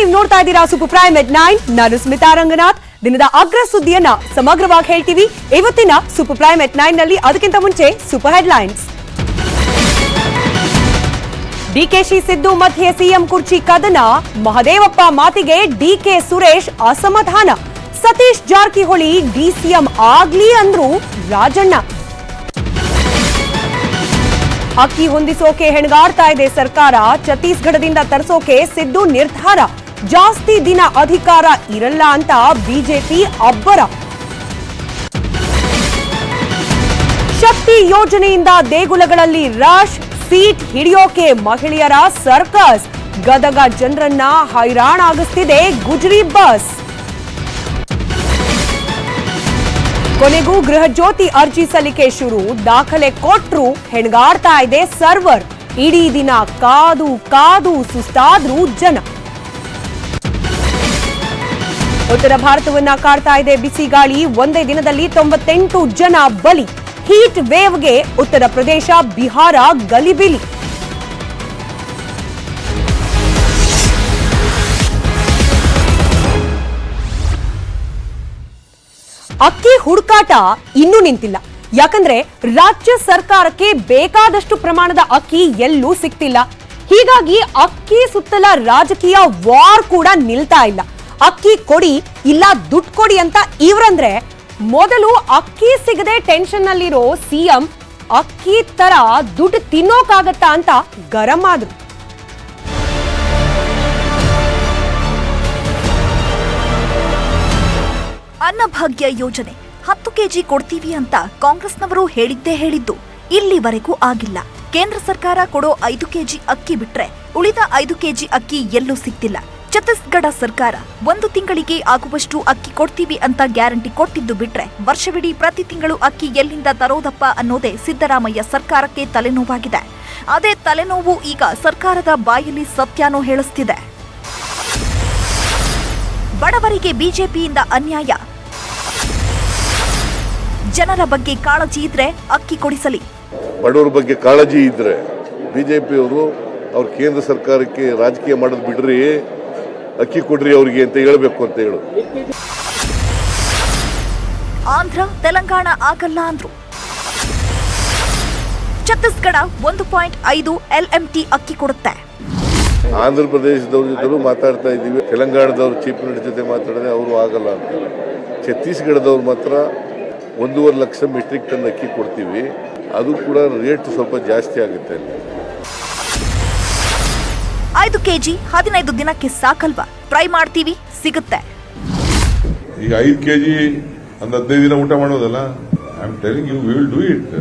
ನೀವು ನೋಡ್ತಾ ಇದ್ದೀರಾ ಸೂಪರ್ ಪ್ರೈಮ್ ಎಟ್ 9. ನಾನು ಸ್ಮಿತಾ ರಂಗನಾಥ್. ದಿನದ ಅಗ್ರ ಸುದ್ದಿಯನ್ನ ಸಮಗ್ರವಾಗಿ ಹೇಳ್ತೀವಿ ಇವತ್ತಿನ ಸೂಪರ್ ಪ್ರೈಮ್ ಎಟ್ 9 ನಲ್ಲಿ. ಅದಕ್ಕಿಂತ ಮುಂಚೆ ಸೂಪರ್ ಹೆಡ್ಲೈನ್ಸ್. ಡಿಕೆಶಿ ಸಿದ್ದು ಮಧ್ಯೆ ಸಿಎಂ ಕುರ್ಚಿ ಕದನ. ಮಹದೇವಪ್ಪ ಮಾತಿಗೆ ಡಿಕೆ ಸುರೇಶ್ ಅಸಮಾಧಾನ. ಸತೀಶ್ ಜಾರಕಿಹೊಳಿ ಡಿಸಿಎಂ ಆಗ್ಲಿ ಅಂದ್ರು ರಾಜಣ್ಣ. ಅಕ್ಕಿ ಹೊಂದಿಸೋಕೆ ಹೆಣಗಾಡ್ತಾ ಇದೆ ಸರ್ಕಾರ. ಛತ್ತೀಸ್ಗಢದಿಂದ ತರಿಸೋಕೆ ಸಿದ್ದು ನಿರ್ಧಾರ. ಜಾಸ್ತಿ ದಿನ ಅಧಿಕಾರ ಇರಲ್ಲ ಅಂತ ಬಿಜೆಪಿ ಅಬ್ಬರ. ಶಕ್ತಿ ಯೋಜನೆಯಿಂದ ದೇಗುಲಗಳಲ್ಲಿ ರಶ್. ಸೀಟ್ ಹಿಡಿಯೋಕೆ ಮಹಿಳೆಯರ ಸರ್ಕಸ್. ಗದಗ ಜನರನ್ನ ಹೈರಾಣಾಗಿಸ್ತಿದೆ ಗುಜರಿ ಬಸ್. ಕೊನೆಗೂ ಗೃಹ ಜ್ಯೋತಿ ಅರ್ಜಿ ಸಲ್ಲಿಕೆ ಶುರು. ದಾಖಲೆ ಕೊಟ್ರು ಹೆಣಗಾಡ್ತಾ ಇದೆ ಸರ್ವರ್. ಇಡೀ ದಿನ ಕಾದು ಕಾದು ಸುಸ್ತಾದ್ರೂ ಜನ. ಉತ್ತರ ಭಾರತವನ್ನ ಕಾಡ್ತಾ ಇದೆ ಬಿಸಿ ಗಾಳಿ. ಒಂದೇ ದಿನದಲ್ಲಿ 98 ಜನ ಬಲಿ. ಹೀಟ್ ವೇವ್ಗೆ ಉತ್ತರ ಪ್ರದೇಶ, ಬಿಹಾರ ಗಲಿಬಿಲಿ. ಅಕ್ಕಿ ಹುಡುಕಾಟ ಇನ್ನೂ ನಿಂತಿಲ್ಲ. ಯಾಕಂದ್ರೆ ರಾಜ್ಯ ಸರ್ಕಾರಕ್ಕೆ ಬೇಕಾದಷ್ಟು ಪ್ರಮಾಣದ ಅಕ್ಕಿ ಎಲ್ಲೂ ಸಿಗ್ತಿಲ್ಲ. ಹೀಗಾಗಿ ಅಕ್ಕಿ ಸುತ್ತಲ ರಾಜಕೀಯ ವಾರ್ ಕೂಡ ನಿಲ್ತಾ ಇಲ್ಲ. ಅಕ್ಕಿ ಕೊಡಿ ಇಲ್ಲ ದುಡ್ಡು ಕೊಡಿ ಅಂತ ಇವ್ರಂದ್ರೆ, ಮೊದಲು ಅಕ್ಕಿ ಸಿಗದೆ ಟೆನ್ಷನ್ ನಲ್ಲಿರೋ ಸಿಎಂ ಅಕ್ಕಿ ತರ ದುಡ್ಡು ತಿನ್ನೋಕಾಗತ್ತಾ ಅಂತ ಗರಂ ಆದ್ರು. ಅನ್ನಭಾಗ್ಯ ಯೋಜನೆ 10 ಕೆಜಿ ಕೊಡ್ತೀವಿ ಅಂತ ಕಾಂಗ್ರೆಸ್ನವರು ಹೇಳಿದ್ದು ಇಲ್ಲಿವರೆಗೂ ಆಗಿಲ್ಲ. ಕೇಂದ್ರ ಸರ್ಕಾರ ಕೊಡೋ 5 ಕೆಜಿ ಅಕ್ಕಿ ಬಿಟ್ರೆ ಉಳಿದ 5 ಕೆಜಿ ಅಕ್ಕಿ ಎಲ್ಲೂ ಸಿಗ್ತಿಲ್ಲ. ಛತ್ತೀಸ್ಗಢ ಸರ್ಕಾರ 1 ತಿಂಗಳಿಗೆ ಆಗುವಷ್ಟು ಅಕ್ಕಿ ಕೊಡ್ತೀವಿ ಅಂತ ಗ್ಯಾರಂಟಿ ಕೊಟ್ಟಿದ್ದು ಬಿಟ್ರೆ ವರ್ಷವಿಡೀ ಪ್ರತಿ ತಿಂಗಳು ಅಕ್ಕಿ ಎಲ್ಲಿಂದ ತರೋದಪ್ಪ ಅನ್ನೋದೇ ಸಿದ್ದರಾಮಯ್ಯ ಸರ್ಕಾರಕ್ಕೆ ತಲೆನೋವಾಗಿದೆ. ಅದೇ ತಲೆನೋವು ಈಗ ಸರ್ಕಾರದ ಬಾಯಲ್ಲಿ ಸತ್ಯನೂ ಹೇಳಿಸ್ತಿದೆ. ಬಡವರಿಗೆ ಬಿಜೆಪಿಯಿಂದ ಅನ್ಯಾಯ. ಜನರ ಬಗ್ಗೆ ಕಾಳಜಿ ಇದ್ರೆ ಅಕ್ಕಿ ಕೊಡಿಸಲಿ. ಬಡವರ ಬಗ್ಗೆ ಕಾಳಜಿ ಇದ್ರೆ ಬಿಜೆಪಿಯವರು ಅವ್ರ ಕೇಂದ್ರ ಸರ್ಕಾರಕ್ಕೆ ರಾಜಕೀಯ ಮಾಡೋದು ಬಿಡ್ರಿ, ಅಕ್ಕಿ ಕೊಡ್ರಿ ಅವ್ರಿಗೆ ಅಂತ ಹೇಳಬೇಕು ಅಂತ ಹೇಳು. ಆಂಧ್ರ ತೆಲಂಗಾಣ ಆಗಲ್ಲ ಅಂದ್ರು. ಛತ್ತೀಸ್ಗಢ 1.5 LMT ಅಕ್ಕಿ ಕೊಡುತ್ತೆ. ಆಂಧ್ರ ಪ್ರದೇಶದವ್ರ ಜೊತೆ ಮಾತಾಡ್ತಾ ಇದ್ದೀವಿ. ತೆಲಂಗಾಣದವ್ರು ಚೀಫ್ ಮಿನಿಸ್ಟರ್ ಜೊತೆ ಮಾತಾಡಿದ್ರೆ ಅವರು ಆಗಲ್ಲ ಅಂತಾರೆ. ಛತ್ತೀಸ್ಗಢದವ್ರು ಮಾತ್ರ 1.5 ಲಕ್ಷ ಮೆಟ್ರಿಕ್ ಟನ್ ಅಕ್ಕಿ ಕೊಡ್ತೀವಿ. ಅದು ಕೂಡ ರೇಟ್ ಸ್ವಲ್ಪ ಜಾಸ್ತಿ ಆಗುತ್ತೆ. 5 ಕೆಜಿ 15 ದಿನಕ್ಕೆ ಸಾಕಲ್ವಾ? ಟ್ರೈ ಮಾಡ್ತೀವಿ, ಸಿಗುತ್ತೆ. ಈಗ 5 ಕೆಜಿ 15 ದಿನ ಊಟ ಮಾಡೋದಲ್ಲ. I am telling you, we will do it.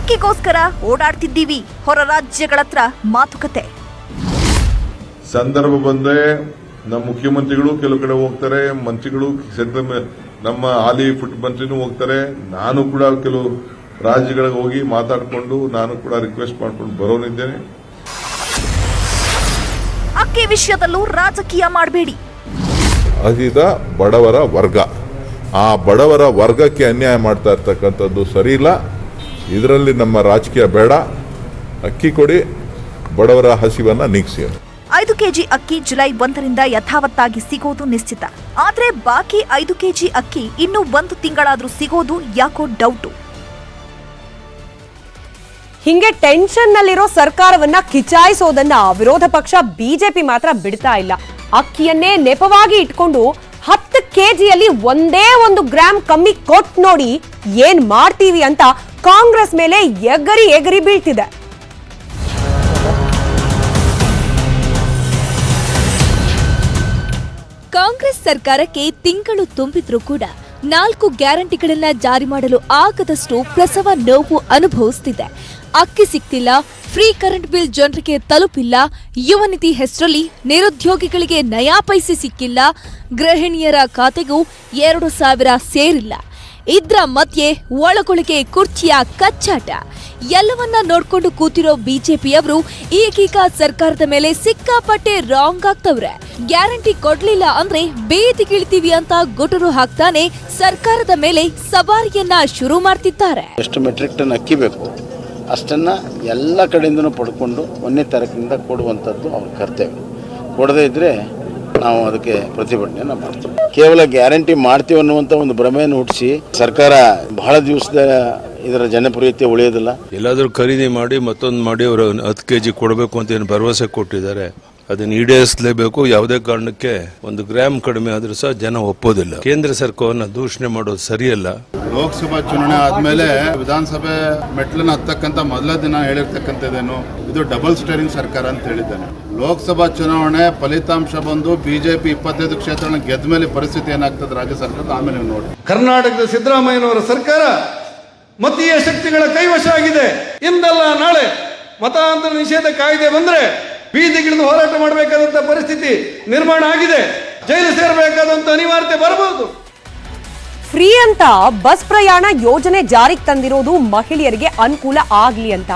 ಅಕ್ಕಿಗೋಸ್ಕರ ಓಡಾಡ್ತಿದ್ದೀವಿ. ಹೊರ ರಾಜ್ಯಗಳ ಹತ್ರ ಮಾತುಕತೆ. ಸಂದರ್ಭ ಬಂದ್ರೆ ನಮ್ಮ ಮುಖ್ಯಮಂತ್ರಿಗಳು ಕೆಲವು ಕಡೆ ಹೋಗ್ತಾರೆ, ಮಂತ್ರಿಗಳು ನಮ್ಮ ಹಾಲಿ ಫುಡ್ ಮಂತ್ರಿನೂ ಹೋಗ್ತಾರೆ. ನಾನು ಕೂಡ ಕೆಲವು ರಾಜ್ಯಗಳಿಗೆ ಹೋಗಿ ಮಾತಾಡಿಕೊಂಡು ನಾನು ಕೂಡ ರಿಕ್ವೆಸ್ಟ್ ಮಾಡ್ಕೊಂಡು ಬರೋನಿದ್ದೇನೆ. ಅಕ್ಕಿ ವಿಷಯದಲ್ಲೂ ರಾಜಕೀಯ ಮಾಡಬೇಡಿ. ಅದಿದ ಬಡವರ ವರ್ಗ, ಆ ಬಡವರ ವರ್ಗಕ್ಕೆ ಅನ್ಯಾಯ ಮಾಡ್ತಾ ಇರ್ತಕ್ಕಂಥದ್ದು ಸರಿ ಇಲ್ಲ. ಇದರಲ್ಲಿ ನಮ್ಮ ರಾಜಕೀಯ ಬೇಡ. ಅಕ್ಕಿ ಕೊಡಿ, ಬಡವರ ಹಸಿವನ್ನ ನೀಗಿಸಿ. 5 ಕೆಜಿ ಅಕ್ಕಿ ಜುಲೈ 1ರಿಂದ ಯಥಾವತ್ತಾಗಿ ಸಿಗೋದು ನಿಶ್ಚಿತ. ಆದ್ರೆ ಬಾಕಿ 5 ಕೆಜಿ ಅಕ್ಕಿ ಇನ್ನೂ 1 ತಿಂಗಳಾದ್ರೂ ಸಿಗೋದು ಯಾಕೋ ಡೌಟು. ಹಿಂಗೆ ಟೆನ್ಷನ್ ನಲ್ಲಿರೋ ಸರ್ಕಾರವನ್ನ ಕಿಚಾಯಿಸೋದನ್ನ ವಿರೋಧ ಪಕ್ಷ ಬಿಜೆಪಿ ಮಾತ್ರ ಬಿಡ್ತಾ ಇಲ್ಲ. ಅಕ್ಕಿಯನ್ನೇ ನೆಪವಾಗಿ ಇಟ್ಕೊಂಡು 10 ಕೆಜಿಯಲ್ಲಿ 1 ಗ್ರಾಂ ಕಮ್ಮಿ ಕೊಟ್ಟು ನೋಡಿ ಏನ್ ಮಾಡ್ತೀವಿ ಅಂತ ಕಾಂಗ್ರೆಸ್ ಮೇಲೆ ಎಗರಿ ಬೀಳ್ತಿದೆ. ಕಾಂಗ್ರೆಸ್ ಸರ್ಕಾರಕ್ಕೆ ತಿಂಗಳು ತುಂಬಿದ್ರೂ ಕೂಡ 4 ಗ್ಯಾರಂಟಿಗಳನ್ನ ಜಾರಿ ಮಾಡಲು ಆಗದಷ್ಟು ಪ್ರಸವ ನೋವು ಅನುಭವಿಸುತ್ತಿದೆ. ಅಕ್ಕಿ ಸಿಗ್ತಿಲ್ಲ, ಫ್ರೀ ಕರೆಂಟ್ ಬಿಲ್ ಜನರಿಗೆ ತಲುಪಿಲ್ಲ, ಯುವ ನಿಧಿ ಹೆಸರಲ್ಲಿ ನಿರುದ್ಯೋಗಿಗಳಿಗೆ ನಯಾ ಪೈಸೆ ಸಿಕ್ಕಿಲ್ಲ, ಗೃಹಿಣಿಯರ ಖಾತೆಗೂ 2,000 ಸೇರಿಲ್ಲ. ಇದ್ರ ಮಧ್ಯೆ ಒಳಗೊಳಗೆ ಕುರ್ಚಿಯ ಕಚ್ಚಾಟ. ಎಲ್ಲವನ್ನ ನೋಡ್ಕೊಂಡು ಕೂತಿರೋ ಬಿಜೆಪಿಯವರು ಈಗೀಗ ಸರ್ಕಾರದ ಮೇಲೆ ಸಿಕ್ಕಾಪಟ್ಟೆ ರಾಂಗ್ ಆಗ್ತವ್ರೆ. ಗ್ಯಾರಂಟಿ ಕೊಡ್ಲಿಲ್ಲ ಅಂದ್ರೆ ಬೇದಿಗಿಳಿತೀವಿ ಅಂತ ಗುಟುರು ಹಾಕ್ತಾನೆ ಸರ್ಕಾರದ ಮೇಲೆ ಸವಾರಿಯನ್ನ ಶುರು ಮಾಡ್ತಿದ್ದಾರೆ. ಎಷ್ಟು ಮೆಟ್ರಿಕ್ ಟನ್ ಅಕ್ಕಿ ಬೇಕು ಅಷ್ಟನ್ನು ಎಲ್ಲ ಕಡೆಯಿಂದನೂ ಪಡ್ಕೊಂಡು 1ನೇ ತಾರೀಕಿನಿಂದ ಕೊಡುವಂಥದ್ದು ಅವ್ರ ಕರ್ತವ್ಯ. ಕೊಡದೇ ಇದ್ದರೆ ನಾವು ಅದಕ್ಕೆ ಪ್ರತಿಭಟನೆಯನ್ನು ಮಾಡ್ತೀವಿ. ಕೇವಲ ಗ್ಯಾರಂಟಿ ಮಾಡ್ತೀವಿ ಅನ್ನುವಂಥ ಒಂದು ಭ್ರಮೆಯನ್ನು ಹುಟ್ಟಿಸಿ ಸರ್ಕಾರ ಬಹಳ ದಿವಸದ ಇದರ ಜನಪ್ರಿಯತೆ ಉಳಿಯೋದಿಲ್ಲ. ಎಲ್ಲಾದರೂ ಖರೀದಿ ಮಾಡಿ ಮತ್ತೊಂದು ಮಾಡಿ ಅವರು 10 kg ಕೊಡಬೇಕು ಅಂತ ಏನು ಭರವಸೆ ಕೊಟ್ಟಿದ್ದಾರೆ, ಅದನ್ನು ಈಡೇರಿಸಲೇಬೇಕು. ಯಾವುದೇ ಕಾರಣಕ್ಕೆ 1 ಗ್ರಾಮ್ ಕಡಿಮೆ ಆದರೂ ಸಹ ಜನ ಒಪ್ಪೋದಿಲ್ಲ. ಕೇಂದ್ರ ಸರ್ಕಾರವನ್ನು ದೂಷಣೆ ಮಾಡೋದು ಸರಿಯಲ್ಲ. ಲೋಕಸಭಾ ಚುನಾವಣೆ ಆದ್ಮೇಲೆ ವಿಧಾನಸಭೆ ಮೆಟ್ಲನ್ನ ಹತ್ತಕ್ಕಂತ ಮೊದಲ ದಿನ ಹೇಳಿರ್ತಕ್ಕಂಥದ್ದೇನು, ಇದು ಡಬಲ್ ಸ್ಟೇರಿಂಗ್ ಸರ್ಕಾರ ಅಂತ ಹೇಳಿದ್ದಾನೆ. ಲೋಕಸಭಾ ಚುನಾವಣೆ ಫಲಿತಾಂಶ ಬಂದು ಬಿಜೆಪಿ 25 ಕ್ಷೇತ್ರಗಳನ್ನ ಗೆದ್ದ ಮೇಲೆ ಪರಿಸ್ಥಿತಿ ಏನಾಗ್ತದೆ ರಾಜ್ಯ ಸರ್ಕಾರದ, ಆಮೇಲೆ ನೀವು ನೋಡಿ. ಕರ್ನಾಟಕದ ಸಿದ್ದರಾಮಯ್ಯನವರ ಸರ್ಕಾರ ಮತೀಯ ಶಕ್ತಿಗಳ ಕೈವಶ ಆಗಿದೆ. ಇಂದಲ್ಲ ನಾಳೆ ಮತಾಂತರ ನಿಷೇಧ ಕಾಯ್ದೆ ಬಂದ್ರೆ ಬೀದಿಗಿಳಿದು ಹೋರಾಟ ಮಾಡಬೇಕಾದಂತ ಪರಿಸ್ಥಿತಿ ನಿರ್ಮಾಣ ಆಗಿದೆ. ಜೈಲು ಸೇರಬೇಕಾದಂತ ಅನಿವಾರ್ಯತೆ ಬರಬಹುದು. ಫ್ರೀ ಅಂತ ಬಸ್ ಪ್ರಯಾಣ ಯೋಜನೆ ಜಾರಿಗೆ ತಂದಿರೋದು ಮಹಿಳೆಯರಿಗೆ ಅನುಕೂಲ ಆಗ್ಲಿ ಅಂತ.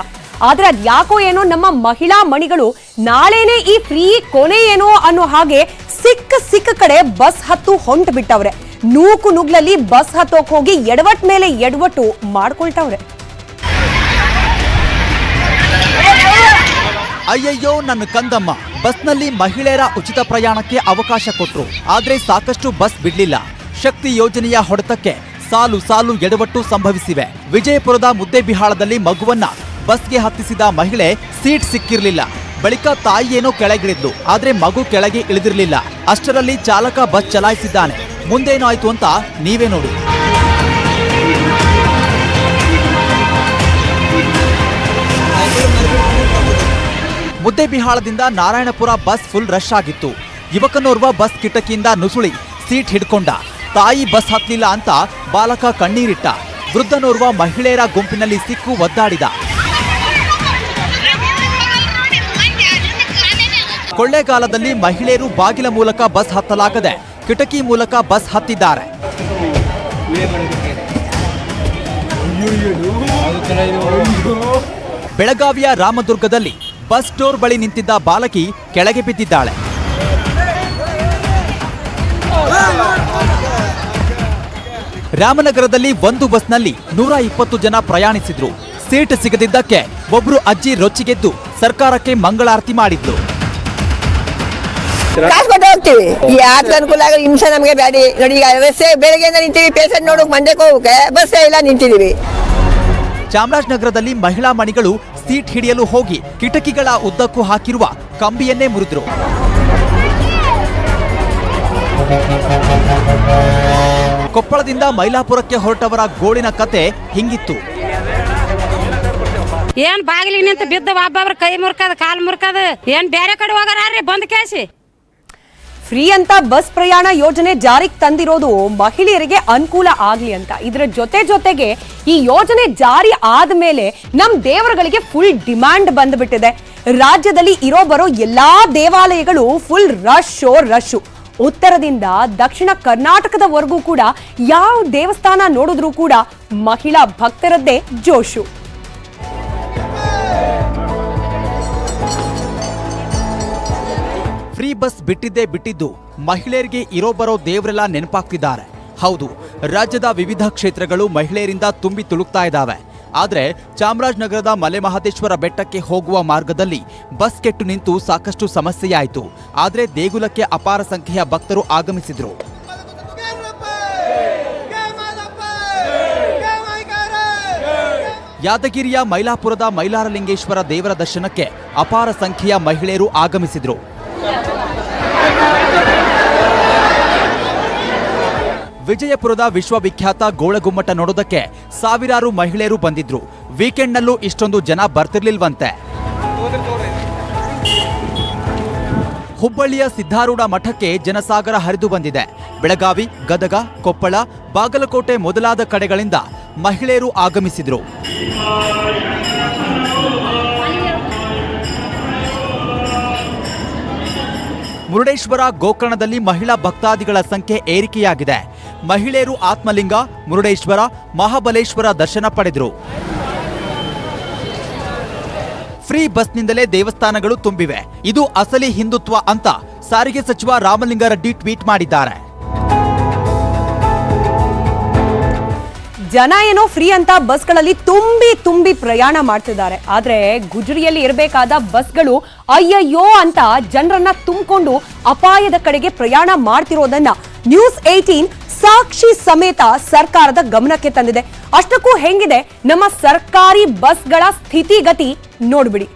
ಆದ್ರೆ ಅದ್ ಯಾಕೋ ಏನೋ ನಮ್ಮ ಮಹಿಳಾ ಮಣಿಗಳು ನಾಳೆನೆ ಈ ಫ್ರೀ ಕೊನೆ ಏನೋ ಅನ್ನೋ ಹಾಗೆ ಸಿಕ್ಕ ಕಡೆ ಬಸ್ ಹತ್ತು ಹೊಂಟು ಬಿಟ್ಟವ್ರೆ. ನೂಕು ನುಗ್ಲಲ್ಲಿ ಬಸ್ ಹತ್ತೋಕ್ ಹೋಗಿ ಎಡವಟ್ ಮೇಲೆ ಎಡವಟ್ಟು ಮಾಡ್ಕೊಳ್ತವ್ರೆ. ಅಯ್ಯಯ್ಯೋ ನನ್ನ ಕಂದಮ್ಮ, ಬಸ್ನಲ್ಲಿ ಮಹಿಳೆಯರ ಉಚಿತ ಪ್ರಯಾಣಕ್ಕೆ ಅವಕಾಶ ಕೊಟ್ರು, ಆದ್ರೆ ಸಾಕಷ್ಟು ಬಸ್ ಬಿಡ್ಲಿಲ್ಲ. ಶಕ್ತಿ ಯೋಜನೆಯ ಹೊಡೆತಕ್ಕೆ ಸಾಲು ಎಡವಟ್ಟು ಸಂಭವಿಸಿವೆ. ವಿಜಯಪುರದ ಮುದ್ದೇಬಿಹಾಳದಲ್ಲಿ ಮಗುವನ್ನ ಬಸ್ಗೆ ಹತ್ತಿಸಿದ ಮಹಿಳೆ ಸೀಟ್ ಸಿಕ್ಕಿರ್ಲಿಲ್ಲ. ಬಳಿಕ ತಾಯಿಯೇನೋ ಕೆಳಗಿಳಿದ್ಲು, ಆದ್ರೆ ಮಗು ಕೆಳಗೆ ಇಳಿದಿರ್ಲಿಲ್ಲ. ಅಷ್ಟರಲ್ಲಿ ಚಾಲಕ ಬಸ್ ಚಲಾಯಿಸಿದ್ದಾನೆ. ಮುಂದೇನಾಯ್ತು ಅಂತ ನೀವೇ ನೋಡಿ. ಮುದ್ದೇಬಿಹಾಳದಿಂದ ನಾರಾಯಣಪುರ ಬಸ್ ಫುಲ್ ರಶ್ ಆಗಿತ್ತು. ಯುವಕನೋರ್ವ ಬಸ್ ಕಿಟಕಿಯಿಂದ ನುಸುಳಿ ಸೀಟ್ ಹಿಡ್ಕೊಂಡ. ತಾಯಿ ಬಸ್ ಹತ್ತಲಿಲ್ಲ ಅಂತ ಬಾಲಕ ಕಣ್ಣೀರಿಟ್ಟ. ವೃದ್ಧನೋರ್ವ ಮಹಿಳೆಯರ ಗುಂಪಿನಲ್ಲಿ ಸಿಕ್ಕು ಒದ್ದಾಡಿದ. ಕೊಳ್ಳೇಗಾಲದಲ್ಲಿ ಮಹಿಳೆಯರು ಬಾಗಿಲ ಮೂಲಕ ಬಸ್ ಹತ್ತಲಾಗದೆ ಕಿಟಕಿ ಮೂಲಕ ಬಸ್ ಹತ್ತಿದ್ದಾರೆ. ಬೆಳಗಾವಿಯ ರಾಮದುರ್ಗದಲ್ಲಿ ಬಸ್ ಸ್ಟೋರ್ ಬಳಿ ನಿಂತಿದ್ದ ಬಾಲಕಿ ಕೆಳಗೆ ಬಿದ್ದಿದ್ದಾಳೆ. ರಾಮನಗರದಲ್ಲಿ ಒಂದು ಬಸ್ನಲ್ಲಿ 120 ಜನ ಪ್ರಯಾಣಿಸಿದ್ರು. ಸೀಟ್ ಸಿಗದಿದ್ದಕ್ಕೆ ಒಬ್ರು ಅಜ್ಜಿ ರೊಚ್ಚಿಗೆದ್ದು ಸರ್ಕಾರಕ್ಕೆ ಮಂಗಳಾರತಿ ಮಾಡಿದ್ರು. ಹೋಗ್ತೀವಿ, ಯಾಕೆ ಅನುಕೂಲ ಆಗ ಹಿಂಸೆ ನಮಗೆ ಬ್ಯಾಡಿ ನೋಡಿ. ವ್ಯವಸ್ಥೆ ಬೆಳಗ್ಗೆಯಿಂದ ನಿಂತೀವಿ, ಪೇಷಂಟ್ ನೋಡಕ್ ಮಂಡ್ಯಕ್ಕೆ ಹೋಗಕ್ಕೆ ಬಸ್ಸೇ ಇಲ್ಲ, ನಿಂತಿದೀವಿ. ಚಾಮರಾಜನಗರದಲ್ಲಿ ಮಹಿಳಾ ಮಣಿಗಳು ಸೀಟ್ ಹಿಡಿಯಲು ಹೋಗಿ ಕಿಟಕಿಗಳ ಉದ್ದಕ್ಕೂ ಹಾಕಿರುವ ಕಂಬಿಯನ್ನೇ ಮುರಿದ್ರು. ಕೊಪ್ಪಳದಿಂದ ಮೈಲಾಪುರಕ್ಕೆ ಹೊರಟವರ ಗೋಳಿನ ಕತೆ ಹಿಂಗಿತ್ತು. ಏನ್ ಬಾಗಿಲಿಗೆ ನಿಂತು ಬಿದ್ದ ಒಬ್ಬೊಬ್ರ ಕೈ ಮುರ್ಕದ ಕಾಲ್ ಮುರ್ಕದ, ಏನ್ ಬೇರೆ ಕಡೆ ಹೋಗಾರ್ರಿ ಬಂದ್ ಕೇಸಿ. ಫ್ರೀ ಅಂತ ಬಸ್ ಪ್ರಯಾಣ ಯೋಜನೆ ಜಾರಿಗೆ ತಂದಿರೋದು ಮಹಿಳೆಯರಿಗೆ ಅನುಕೂಲ ಆಗ್ಲಿ ಅಂತ. ಇದರ ಜೊತೆಗೆ ಈ ಯೋಜನೆ ಜಾರಿ ಆದ್ಮೇಲೆ ನಮ್ ದೇವರುಗಳಿಗೆ ಫುಲ್ ಡಿಮ್ಯಾಂಡ್ ಬಂದ್ಬಿಟ್ಟಿದೆ. ರಾಜ್ಯದಲ್ಲಿ ಇರೋ ಬರೋ ಎಲ್ಲಾ ದೇವಾಲಯಗಳು ಫುಲ್ ರಶ್. ಉತ್ತರದಿಂದ ದಕ್ಷಿಣ ಕರ್ನಾಟಕದವರೆಗೂ ಕೂಡ ಯಾವ ದೇವಸ್ಥಾನ ನೋಡಿದ್ರೂ ಕೂಡ ಮಹಿಳಾ ಭಕ್ತರದ್ದೇ ಜೋಶು. ಫ್ರೀ ಬಸ್ ಬಿಟ್ಟಿದ್ದು ಮಹಿಳೆಯರಿಗೆ ಇರೋ ಬರೋ ದೇವರೆಲ್ಲ ನೆನಪಾಗ್ತಿದ್ದಾರೆ. ಹೌದು, ರಾಜ್ಯದ ವಿವಿಧ ಕ್ಷೇತ್ರಗಳು ಮಹಿಳೆಯರಿಂದ ತುಂಬಿ ತುಳುಕ್ತಾ ಇದ್ದಾವೆ. ಆದ್ರೆ ಚಾಮರಾಜನಗರದ ಮಲೆಮಹದೇಶ್ವರ ಬೆಟ್ಟಕ್ಕೆ ಹೋಗುವ ಮಾರ್ಗದಲ್ಲಿ ಬಸ್ ಕೆಟ್ಟು ನಿಂತು ಸಾಕಷ್ಟು ಸಮಸ್ಯೆಯಾಯಿತು. ಆದ್ರೆ ದೇಗುಲಕ್ಕೆ ಅಪಾರ ಸಂಖ್ಯೆಯ ಭಕ್ತರು ಆಗಮಿಸಿದ್ರು. ಯಾದಗಿರಿಯ ಮೈಲಾಪುರದ ಮೈಲಾರಲಿಂಗೇಶ್ವರ ದೇವರ ದರ್ಶನಕ್ಕೆ ಅಪಾರ ಸಂಖ್ಯೆಯ ಮಹಿಳೆಯರು ಆಗಮಿಸಿದ್ರು. ವಿಜಯಪುರದ ವಿಶ್ವವಿಖ್ಯಾತ ಗೋಳಗುಮ್ಮಟ ನೋಡೋದಕ್ಕೆ ಸಾವಿರಾರು ಮಹಿಳೆಯರು ಬಂದಿದ್ರು. ವೀಕೆಂಡ್ನಲ್ಲೂ ಇಷ್ಟೊಂದು ಜನ ಬರ್ತಿರ್ಲಿಲ್ವಂತೆ. ಹುಬ್ಬಳ್ಳಿಯ ಸಿದ್ಧಾರೂಢ ಮಠಕ್ಕೆ ಜನಸಾಗರ ಹರಿದು ಬಂದಿದೆ. ಬೆಳಗಾವಿ, ಗದಗ, ಕೊಪ್ಪಳ, ಬಾಗಲಕೋಟೆ ಮೊದಲಾದ ಕಡೆಗಳಿಂದ ಮಹಿಳೆಯರು ಆಗಮಿಸಿದ್ರು. ಮುರುಡೇಶ್ವರ ಗೋಕರ್ಣದಲ್ಲಿ ಮಹಿಳಾ ಭಕ್ತಾದಿಗಳ ಸಂಖ್ಯೆ ಏರಿಕೆಯಾಗಿದೆ. ಮಹಿಳೆಯರು ಆತ್ಮಲಿಂಗ, ಮುರುಡೇಶ್ವರ, ಮಹಾಬಲೇಶ್ವರ ದರ್ಶನ ಪಡೆದರು. ಫ್ರೀ ಬಸ್ನಿಂದಲೇ ದೇವಸ್ಥಾನಗಳು ತುಂಬಿವೆ. ಇದು ಅಸಲಿ ಹಿಂದುತ್ವ ಅಂತ ಸಾರಿಗೆ ಸಚಿವ ರಾಮಲಿಂಗಾರೆಡ್ಡಿ ಟ್ವೀಟ್ ಮಾಡಿದ್ದಾರೆ. ಜನ ಏನೋ ಫ್ರೀ ಅಂತ ಬಸ್ಗಳಲ್ಲಿ ತುಂಬಿ ಪ್ರಯಾಣ ಮಾಡ್ತಿದ್ದಾರೆ. ಆದ್ರೆ ಗುಜರಿಯಲ್ಲಿ ಇರಬೇಕಾದ ಬಸ್ಗಳು ಅಯ್ಯಯ್ಯೋ ಅಂತ ಜನರನ್ನ ತುಂಬಿಕೊಂಡು ಅಪಾಯದ ಕಡೆಗೆ ಪ್ರಯಾಣ ಮಾಡ್ತಿರೋದನ್ನ ನ್ಯೂಸ್ 18 ಸಾಕ್ಷಿ ಸಮೇತ ಸರ್ಕಾರದ ಗಮನಕ್ಕೆ ತಂದಿದೆ. ಅಷ್ಟಕ್ಕೂ ಹೆಂಗಿದೆ ನಮ್ಮ ಸರ್ಕಾರಿ ಬಸ್ಗಳ ಸ್ಥಿತಿಗತಿ ನೋಡ್ಬಿಡಿ.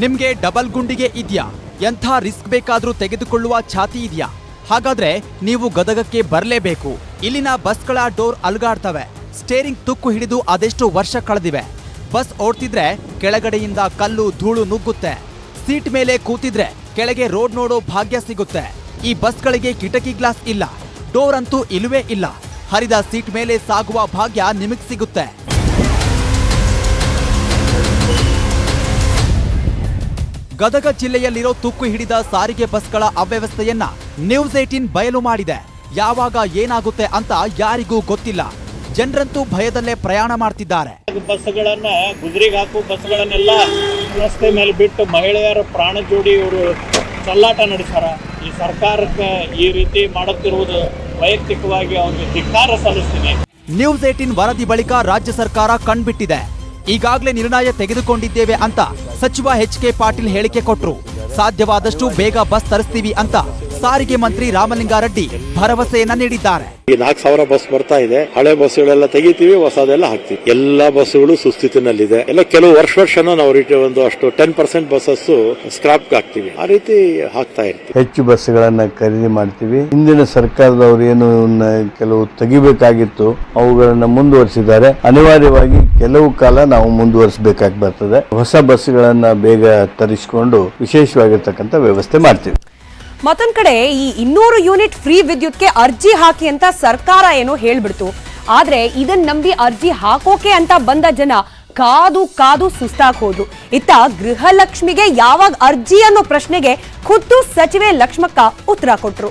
ನಿಮ್ಗೆ ಡಬಲ್ ಗುಂಡಿಗೆ ಇದ್ಯಾ? ಎಂಥ ರಿಸ್ಕ್ ಬೇಕಾದ್ರೂ ತೆಗೆದುಕೊಳ್ಳುವ ಛಾತಿ ಇದೆಯಾ? ಹಾಗಾದ್ರೆ ನೀವು ಗದಗಕ್ಕೆ ಬರಲೇಬೇಕು. ಇಲ್ಲಿನ ಬಸ್ಗಳ ಡೋರ್ ಅಲುಗಾಡ್ತವೆ. ಸ್ಟೇರಿಂಗ್ ತುಕ್ಕು ಹಿಡಿದು ಅದೆಷ್ಟು ವರ್ಷ ಕಳೆದಿವೆ. ಬಸ್ ಓಡ್ತಿದ್ರೆ ಕೆಳಗಡೆಯಿಂದ ಕಲ್ಲು ಧೂಳು ನುಗ್ಗುತ್ತೆ. ಸೀಟ್ ಮೇಲೆ ಕೂತಿದ್ರೆ ಕೆಳಗೆ ರೋಡ್ ನೋಡೋ ಭಾಗ್ಯ ಸಿಗುತ್ತೆ. ಈ ಬಸ್ಗಳಿಗೆ ಕಿಟಕಿ ಗ್ಲಾಸ್ ಇಲ್ಲ, ಡೋರ್ ಅಂತೂ ಇಲ್ಲವೇ ಇಲ್ಲ. ಹರಿದ ಸೀಟ್ ಮೇಲೆ ಸಾಗುವ ಭಾಗ್ಯ ನಿಮಗ್ ಸಿಗುತ್ತೆ. ಗದಗ ಜಿಲ್ಲೆಯಲ್ಲಿರೋ ತುಕ್ಕು ಹಿಡಿದ ಸಾರಿಗೆ ಬಸ್ಗಳ ಅವ್ಯವಸ್ಥೆಯನ್ನ ನ್ಯೂಸ್ 18 ಬಯಲು ಮಾಡಿದೆ. ಯಾವಾಗ ಏನಾಗುತ್ತೆ ಅಂತ ಯಾರಿಗೂ ಗೊತ್ತಿಲ್ಲ. ಜನರಂತೂ ಭಯದಲ್ಲೇ ಪ್ರಯಾಣ ಮಾಡ್ತಿದ್ದಾರೆ. ಬಸ್ಗಳನ್ನ ಗುಜರಿಗೆ ಹಾಕುವ ಬಸ್ಗಳನ್ನೆಲ್ಲ ರಸ್ತೆ ಮೇಲೆ ಬಿಟ್ಟು ಮಹಿಳೆಯರ ಪ್ರಾಣ ಜೋಡಿ ಇವರು ಚಲ್ಲಾಟ ನಡೆಸಾರ. ಈ ಸರ್ಕಾರಕ್ಕೆ ಈ ರೀತಿ ಮಾಡುತ್ತಿರುವುದು ವೈಯಕ್ತಿಕವಾಗಿ ಅವರಿಗೆ ಧಿಕ್ಕಾರ ಸಲ್ಲಿಸ್ತೀನಿ. ನ್ಯೂಸ್ 18 ವರದಿ ಬಳಿಕ ರಾಜ್ಯ ಸರ್ಕಾರ ಕಣ್ಬಿಟ್ಟಿದೆ. ಈಗಾಗಲೇ ನಿರ್ಣಯ ತೆಗೆದುಕೊಂಡಿದ್ದೇವೆ ಅಂತ ಸಚಿವ HK ಪಾಟೀಲ್ ಹೇಳಿಕೆ ಕೊಟ್ರು. ಸಾಧ್ಯವಾದಷ್ಟು ಬೇಗ ಬಸ್ ತರಿಸ್ತೀವಿ ಅಂತ ಸಾರಿಗೆ ಮಂತ್ರಿ ರಾಮಲಿಂಗಾರೆಡ್ಡಿ ಭರವಸೆಯನ್ನ ನೀಡಿದ್ದಾರೆ. 4,000 ಬಸ್ ಬರ್ತಾ ಇದೆ. ಹಳೆ ಬಸ್ಗಳೆಲ್ಲ ತೆಗಿತೀವಿ, ಹೊಸದೆಲ್ಲ ಹಾಕ್ತಿವಿ. ಎಲ್ಲಾ ಬಸ್ಗಳು ಸುಸ್ಥಿತಿನಲ್ಲಿದೆ. ಎಲ್ಲ ಕೆಲವು ವರ್ಷನೂ ನಾವು ಒಂದು ಅಷ್ಟು 10% ಬಸ್ಸಸ್ ಸ್ಕ್ರಾಪ್ ಹಾಕ್ತಿವಿ. ಆ ರೀತಿ ಹಾಕ್ತಾ ಇರ್ತೀವಿ. ಹೆಚ್ಚು ಬಸ್ಗಳನ್ನ ಖರೀದಿ ಮಾಡ್ತೀವಿ. ಹಿಂದಿನ ಸರ್ಕಾರದವರು ಏನು ಕೆಲವು ತೆಗಿಬೇಕಾಗಿತ್ತು ಅವುಗಳನ್ನ ಮುಂದುವರಿಸಿದ್ದಾರೆ. ಅನಿವಾರ್ಯವಾಗಿ ಕೆಲವು ಕಾಲ ನಾವು ಮುಂದುವರಿಸಬೇಕಾಗಿ ಬರ್ತದೆ. ಹೊಸ ಬಸ್ಗಳನ್ನ ಬೇಗ ತರಿಸಿಕೊಂಡು ವಿಶೇಷವಾಗಿರ್ತಕ್ಕಂಥ ವ್ಯವಸ್ಥೆ ಮಾಡ್ತೀವಿ. ಮತ್ತೊಂದ್ ಕಡೆ ಈ 200 ಯೂನಿಟ್ ಫ್ರೀ ವಿದ್ಯುತ್ಗೆ ಅರ್ಜಿ ಹಾಕಿ ಅಂತ ಸರ್ಕಾರ ಏನೋ ಹೇಳ್ಬಿಡ್ತು. ಆದ್ರೆ ಇದನ್ನ ನಂಬಿ ಅರ್ಜಿ ಹಾಕೋಕೆ ಅಂತ ಬಂದ ಜನ ಕಾದು ಸುಸ್ತಾಗ್ ಹೋದ್ರು. ಇತ್ತ ಗೃಹಲಕ್ಷ್ಮಿಗೆ ಯಾವಾಗ ಅರ್ಜಿ ಅನ್ನೋ ಪ್ರಶ್ನೆಗೆ ಖುದ್ದು ಸಚಿವೆ ಲಕ್ಷ್ಮಕ್ಕ ಉತ್ತರ ಕೊಟ್ರು.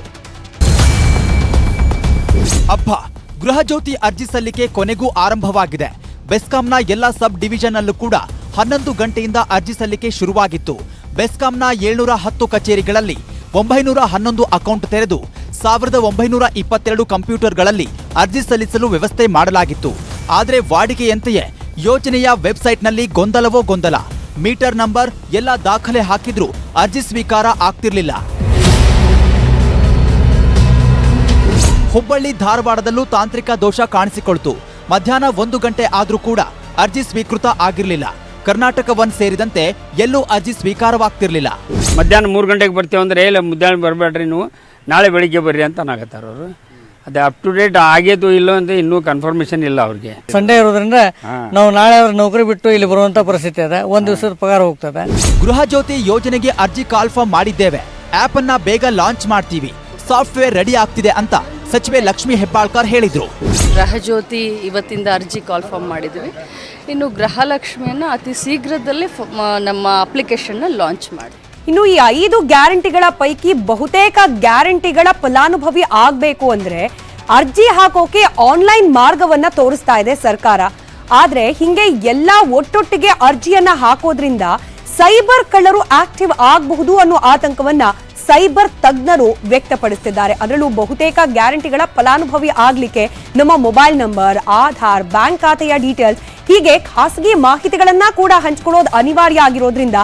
ಅಬ್ಬಾ, ಗೃಹ ಜ್ಯೋತಿ ಅರ್ಜಿ ಸಲ್ಲಿಕೆ ಕೊನೆಗೂ ಆರಂಭವಾಗಿದೆ. ಬೆಸ್ಕಾಂನ ಎಲ್ಲ ಸಬ್ ಡಿವಿಷನ್ ಅಲ್ಲೂ ಕೂಡ 11 ಗಂಟೆಯಿಂದ ಅರ್ಜಿ ಸಲ್ಲಿಕೆ ಶುರುವಾಗಿತ್ತು. ಬೆಸ್ಕಾಂನ 710 ಕಚೇರಿಗಳಲ್ಲಿ 911 ಅಕೌಂಟ್ ತೆರೆದು 1922 ಕಂಪ್ಯೂಟರ್ಗಳಲ್ಲಿ ಅರ್ಜಿ ಸಲ್ಲಿಸಲು ವ್ಯವಸ್ಥೆ ಮಾಡಲಾಗಿತ್ತು. ಆದರೆ ವಾಡಿಕೆಯಂತೆಯೇ ಯೋಜನೆಯ ವೆಬ್ಸೈಟ್ನಲ್ಲಿ ಗೊಂದಲವೋ ಗೊಂದಲ. ಮೀಟರ್ ನಂಬರ್ ಎಲ್ಲ ದಾಖಲೆ ಹಾಕಿದ್ರೂ ಅರ್ಜಿ ಸ್ವೀಕಾರ ಆಗ್ತಿರ್ಲಿಲ್ಲ. ಹುಬ್ಬಳ್ಳಿ ಧಾರವಾಡದಲ್ಲೂ ತಾಂತ್ರಿಕ ದೋಷ ಕಾಣಿಸಿಕೊಳ್ತು. ಮಧ್ಯಾಹ್ನ 1 ಗಂಟೆ ಆದ್ರೂ ಕೂಡ ಅರ್ಜಿ ಸ್ವೀಕೃತ ಆಗಿರಲಿಲ್ಲ. ಕರ್ನಾಟಕ 1 ಸೇರಿದಂತೆ ಎಲ್ಲೂ ಅರ್ಜಿ ಸ್ವೀಕಾರವಾಗ್ತಿರ್ಲಿಲ್ಲ. ಮಧ್ಯಾಹ್ನ 3 ಗಂಟೆಗೆ ಬರ್ತೀವಿ ಅಂದ್ರೆ ಇಲ್ಲ ಮಧ್ಯಾಹ್ನ ಬರಬೇಡ್ರಿ, ನೀವು ನಾಳೆ ಬೆಳಿಗ್ಗೆ ಬರ್ರಿ ಅಂತ ನಾಗತ್ತಾರ ಅವರು. ಅದೇ ಅಪ್ ಟು ಡೇಟ್ ಆಗೇದು ಇಲ್ಲೋ ಅಂತ ಇನ್ನೂ ಕನ್ಫರ್ಮೇಶನ್ ಇಲ್ಲ ಅವ್ರಿಗೆ. ಸಂಡೇ ಇರೋದ್ರಿಂದ ನಾವು ನಾಳೆ ಅವ್ರ ನೌಕರಿ ಬಿಟ್ಟು ಇಲ್ಲಿ ಬರುವಂತ ಪರಿಸ್ಥಿತಿ ಇದೆ. 1 ದಿವಸದ ಪಗಾರ ಹೋಗ್ತದೆ. ಗೃಹ ಜ್ಯೋತಿ ಯೋಜನೆಗೆ ಅರ್ಜಿ ಕಾಲ್ಫಾರ್ಮ್ ಮಾಡಿದ್ದೇವೆ. ಆಪ್ ಅನ್ನ ಬೇಗ ಲಾಂಚ್ ಮಾಡ್ತೀವಿ. ಸಾಫ್ಟ್ವೇರ್ ರೆಡಿ ಆಗ್ತಿದೆ ಅಂತ ಸಚಿವೆ ಲಕ್ಷ್ಮಿ ಹೆಬ್ಬಾಳ್ಕರ್ ಹೇಳಿದ್ರು. ಗೃಹ ಜ್ಯೋತಿ ಇವತ್ತಿಂದ ಅರ್ಜಿ ಕಾಲ್ಫಾರ್ಮ್ ಮಾಡಿದ್ವಿ. ಇನ್ನು ಗೃಹಲಕ್ಷ್ಮಿಯನ್ನ ಅತಿ ಶೀಘ್ರದಲ್ಲೇ ನಮ್ಮ ಅಪ್ಲಿಕೇಶನ್ ಲಾಂಚ್ ಮಾಡಿ. ಇನ್ನು ಈ 5 ಗ್ಯಾರಂಟಿಗಳ ಪೈಕಿ ಬಹುತೇಕ ಗ್ಯಾರಂಟಿಗಳ ಫಲಾನುಭವಿ ಆಗ್ಬೇಕು ಅಂದ್ರೆ ಅರ್ಜಿ ಹಾಕೋಕೆ ಆನ್ಲೈನ್ ಮಾರ್ಗವನ್ನ ತೋರಿಸ್ತಾ ಇದೆ ಸರ್ಕಾರ. ಆದ್ರೆ ಹಿಂಗೆ ಎಲ್ಲಾ ಒಟ್ಟೊಟ್ಟಿಗೆ ಅರ್ಜಿಯನ್ನ ಹಾಕೋದ್ರಿಂದ ಸೈಬರ್ ಕಳ್ಳರು ಆಕ್ಟಿವ್ ಆಗಬಹುದು ಅನ್ನೋ ಆತಂಕವನ್ನ ಸೈಬರ್ ತಜ್ಞರು ವ್ಯಕ್ತಪಡಿಸುತ್ತಿದ್ದಾರೆ. ಅದರಲ್ಲೂ ಬಹುತೇಕ ಗ್ಯಾರಂಟಿಗಳ ಫಲಾನುಭವಿ ಆಗ್ಲಿಕ್ಕೆ ನಮ್ಮ ಮೊಬೈಲ್ ನಂಬರ್, ಆಧಾರ್, ಬ್ಯಾಂಕ್ ಖಾತೆಯ ಡೀಟೇಲ್ಸ್ ಹೀಗೆ ಖಾಸಗಿ ಮಾಹಿತಿಗಳನ್ನ ಕೂಡ ಹಂಚಿಕೊಳ್ಳೋದು ಅನಿವಾರ್ಯ ಆಗಿರೋದ್ರಿಂದ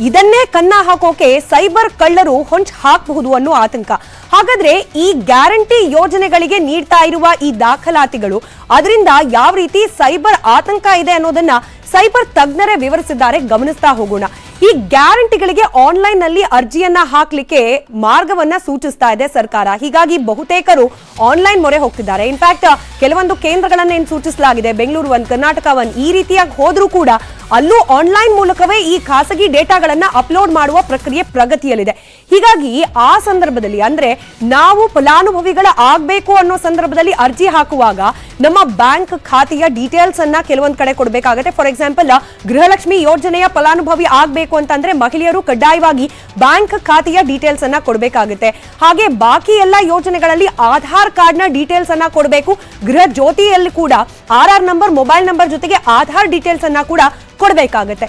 ಇದನ್ನೇ ಕನ್ನ ಹಾಕೋಕೆ ಸೈಬರ್ ಕಳ್ಳರು ಹೊಂಚ್ ಹಾಕಬಹುದು ಅನ್ನೋ ಆತಂಕ. ಹಾಗಾದ್ರೆ ಈ ಗ್ಯಾರಂಟಿ ಯೋಜನೆಗಳಿಗೆ ನೀಡ್ತಾ ಇರುವ ಈ ದಾಖಲಾತಿಗಳು ಅದರಿಂದ ಯಾವ ರೀತಿ ಸೈಬರ್ ಆತಂಕ ಇದೆ ಅನ್ನೋದನ್ನ ಸೈಬರ್ ತಜ್ಞರೇ ವಿವರಿಸಿದ್ದಾರೆ. ಗಮನಿಸ್ತಾ ಹೋಗೋಣ. ಈ ಗ್ಯಾರಂಟಿಗಳಿಗೆ ಆನ್ಲೈನ್ ನಲ್ಲಿ ಅರ್ಜಿಯನ್ನ ಹಾಕ್ಲಿಕ್ಕೆ ಮಾರ್ಗವನ್ನ ಸೂಚಿಸ್ತಾ ಇದೆ ಸರ್ಕಾರ. ಹೀಗಾಗಿ ಬಹುತೇಕರು ಆನ್ಲೈನ್ ಮೊರೆ ಹೋಗ್ತಿದ್ದಾರೆ. ಇನ್ಫ್ಯಾಕ್ಟ್ ಕೆಲವೊಂದು ಕೇಂದ್ರಗಳನ್ನ ಏನ್ ಸೂಚಿಸಲಾಗಿದೆ, ಬೆಂಗಳೂರು 1, ಕರ್ನಾಟಕ 1 ಈ ರೀತಿಯಾಗಿ ಹೋದ್ರೂ ಕೂಡ ಅಲ್ಲೂ ಆನ್ಲೈನ್ ಮೂಲಕವೇ ಈ ಖಾಸಗಿ ಡೇಟಾಗಳನ್ನ ಅಪ್ಲೋಡ್ ಮಾಡುವ ಪ್ರಕ್ರಿಯೆ ಪ್ರಗತಿಯಲ್ಲಿದೆ. ಹೀಗಾಗಿ ಆ ಸಂದರ್ಭದಲ್ಲಿ ಅಂದ್ರೆ ನಾವು ಫಲಾನುಭವಿಗಳ ಆಗ್ಬೇಕು ಅನ್ನೋ ಸಂದರ್ಭದಲ್ಲಿ ಅರ್ಜಿ ಹಾಕುವಾಗ ನಮ್ಮ ಬ್ಯಾಂಕ್ ಖಾತೆಯ ಡೀಟೇಲ್ಸ್ ಅನ್ನ ಕೆಲವೊಂದ್ ಕಡೆ ಕೊಡಬೇಕಾಗುತ್ತೆ. ಫಾರ್ ಎಕ್ಸಾಂಪಲ್ ಗೃಹಲಕ್ಷ್ಮಿ ಯೋಜನೆಯ ಫಲಾನುಭವಿ ಆಗ್ಬೇಕು ಅಂತಂದ್ರೆ ಮಹಿಳೆಯರು ಕಡ್ಡಾಯವಾಗಿ ಬ್ಯಾಂಕ್ ಖಾತೆಯ ಡೀಟೇಲ್ಸ್ ಅನ್ನ ಕೊಡಬೇಕಾಗುತ್ತೆ. ಹಾಗೆ ಬಾಕಿ ಎಲ್ಲ ಯೋಜನೆಗಳಲ್ಲಿ ಆಧಾರ್ ಕಾರ್ಡ್ ನ ಡೀಟೇಲ್ಸ್ ಅನ್ನ ಕೊಡಬೇಕು. ಗೃಹ ಜ್ಯೋತಿಯಲ್ಲಿ ಕೂಡ RR ನಂಬರ್, ಮೊಬೈಲ್ ನಂಬರ್ ಜೊತೆಗೆ ಆಧಾರ್ ಡೀಟೇಲ್ಸ್ ಅನ್ನ ಕೂಡ ಕೊಡಬೇಕಾಗುತ್ತೆ.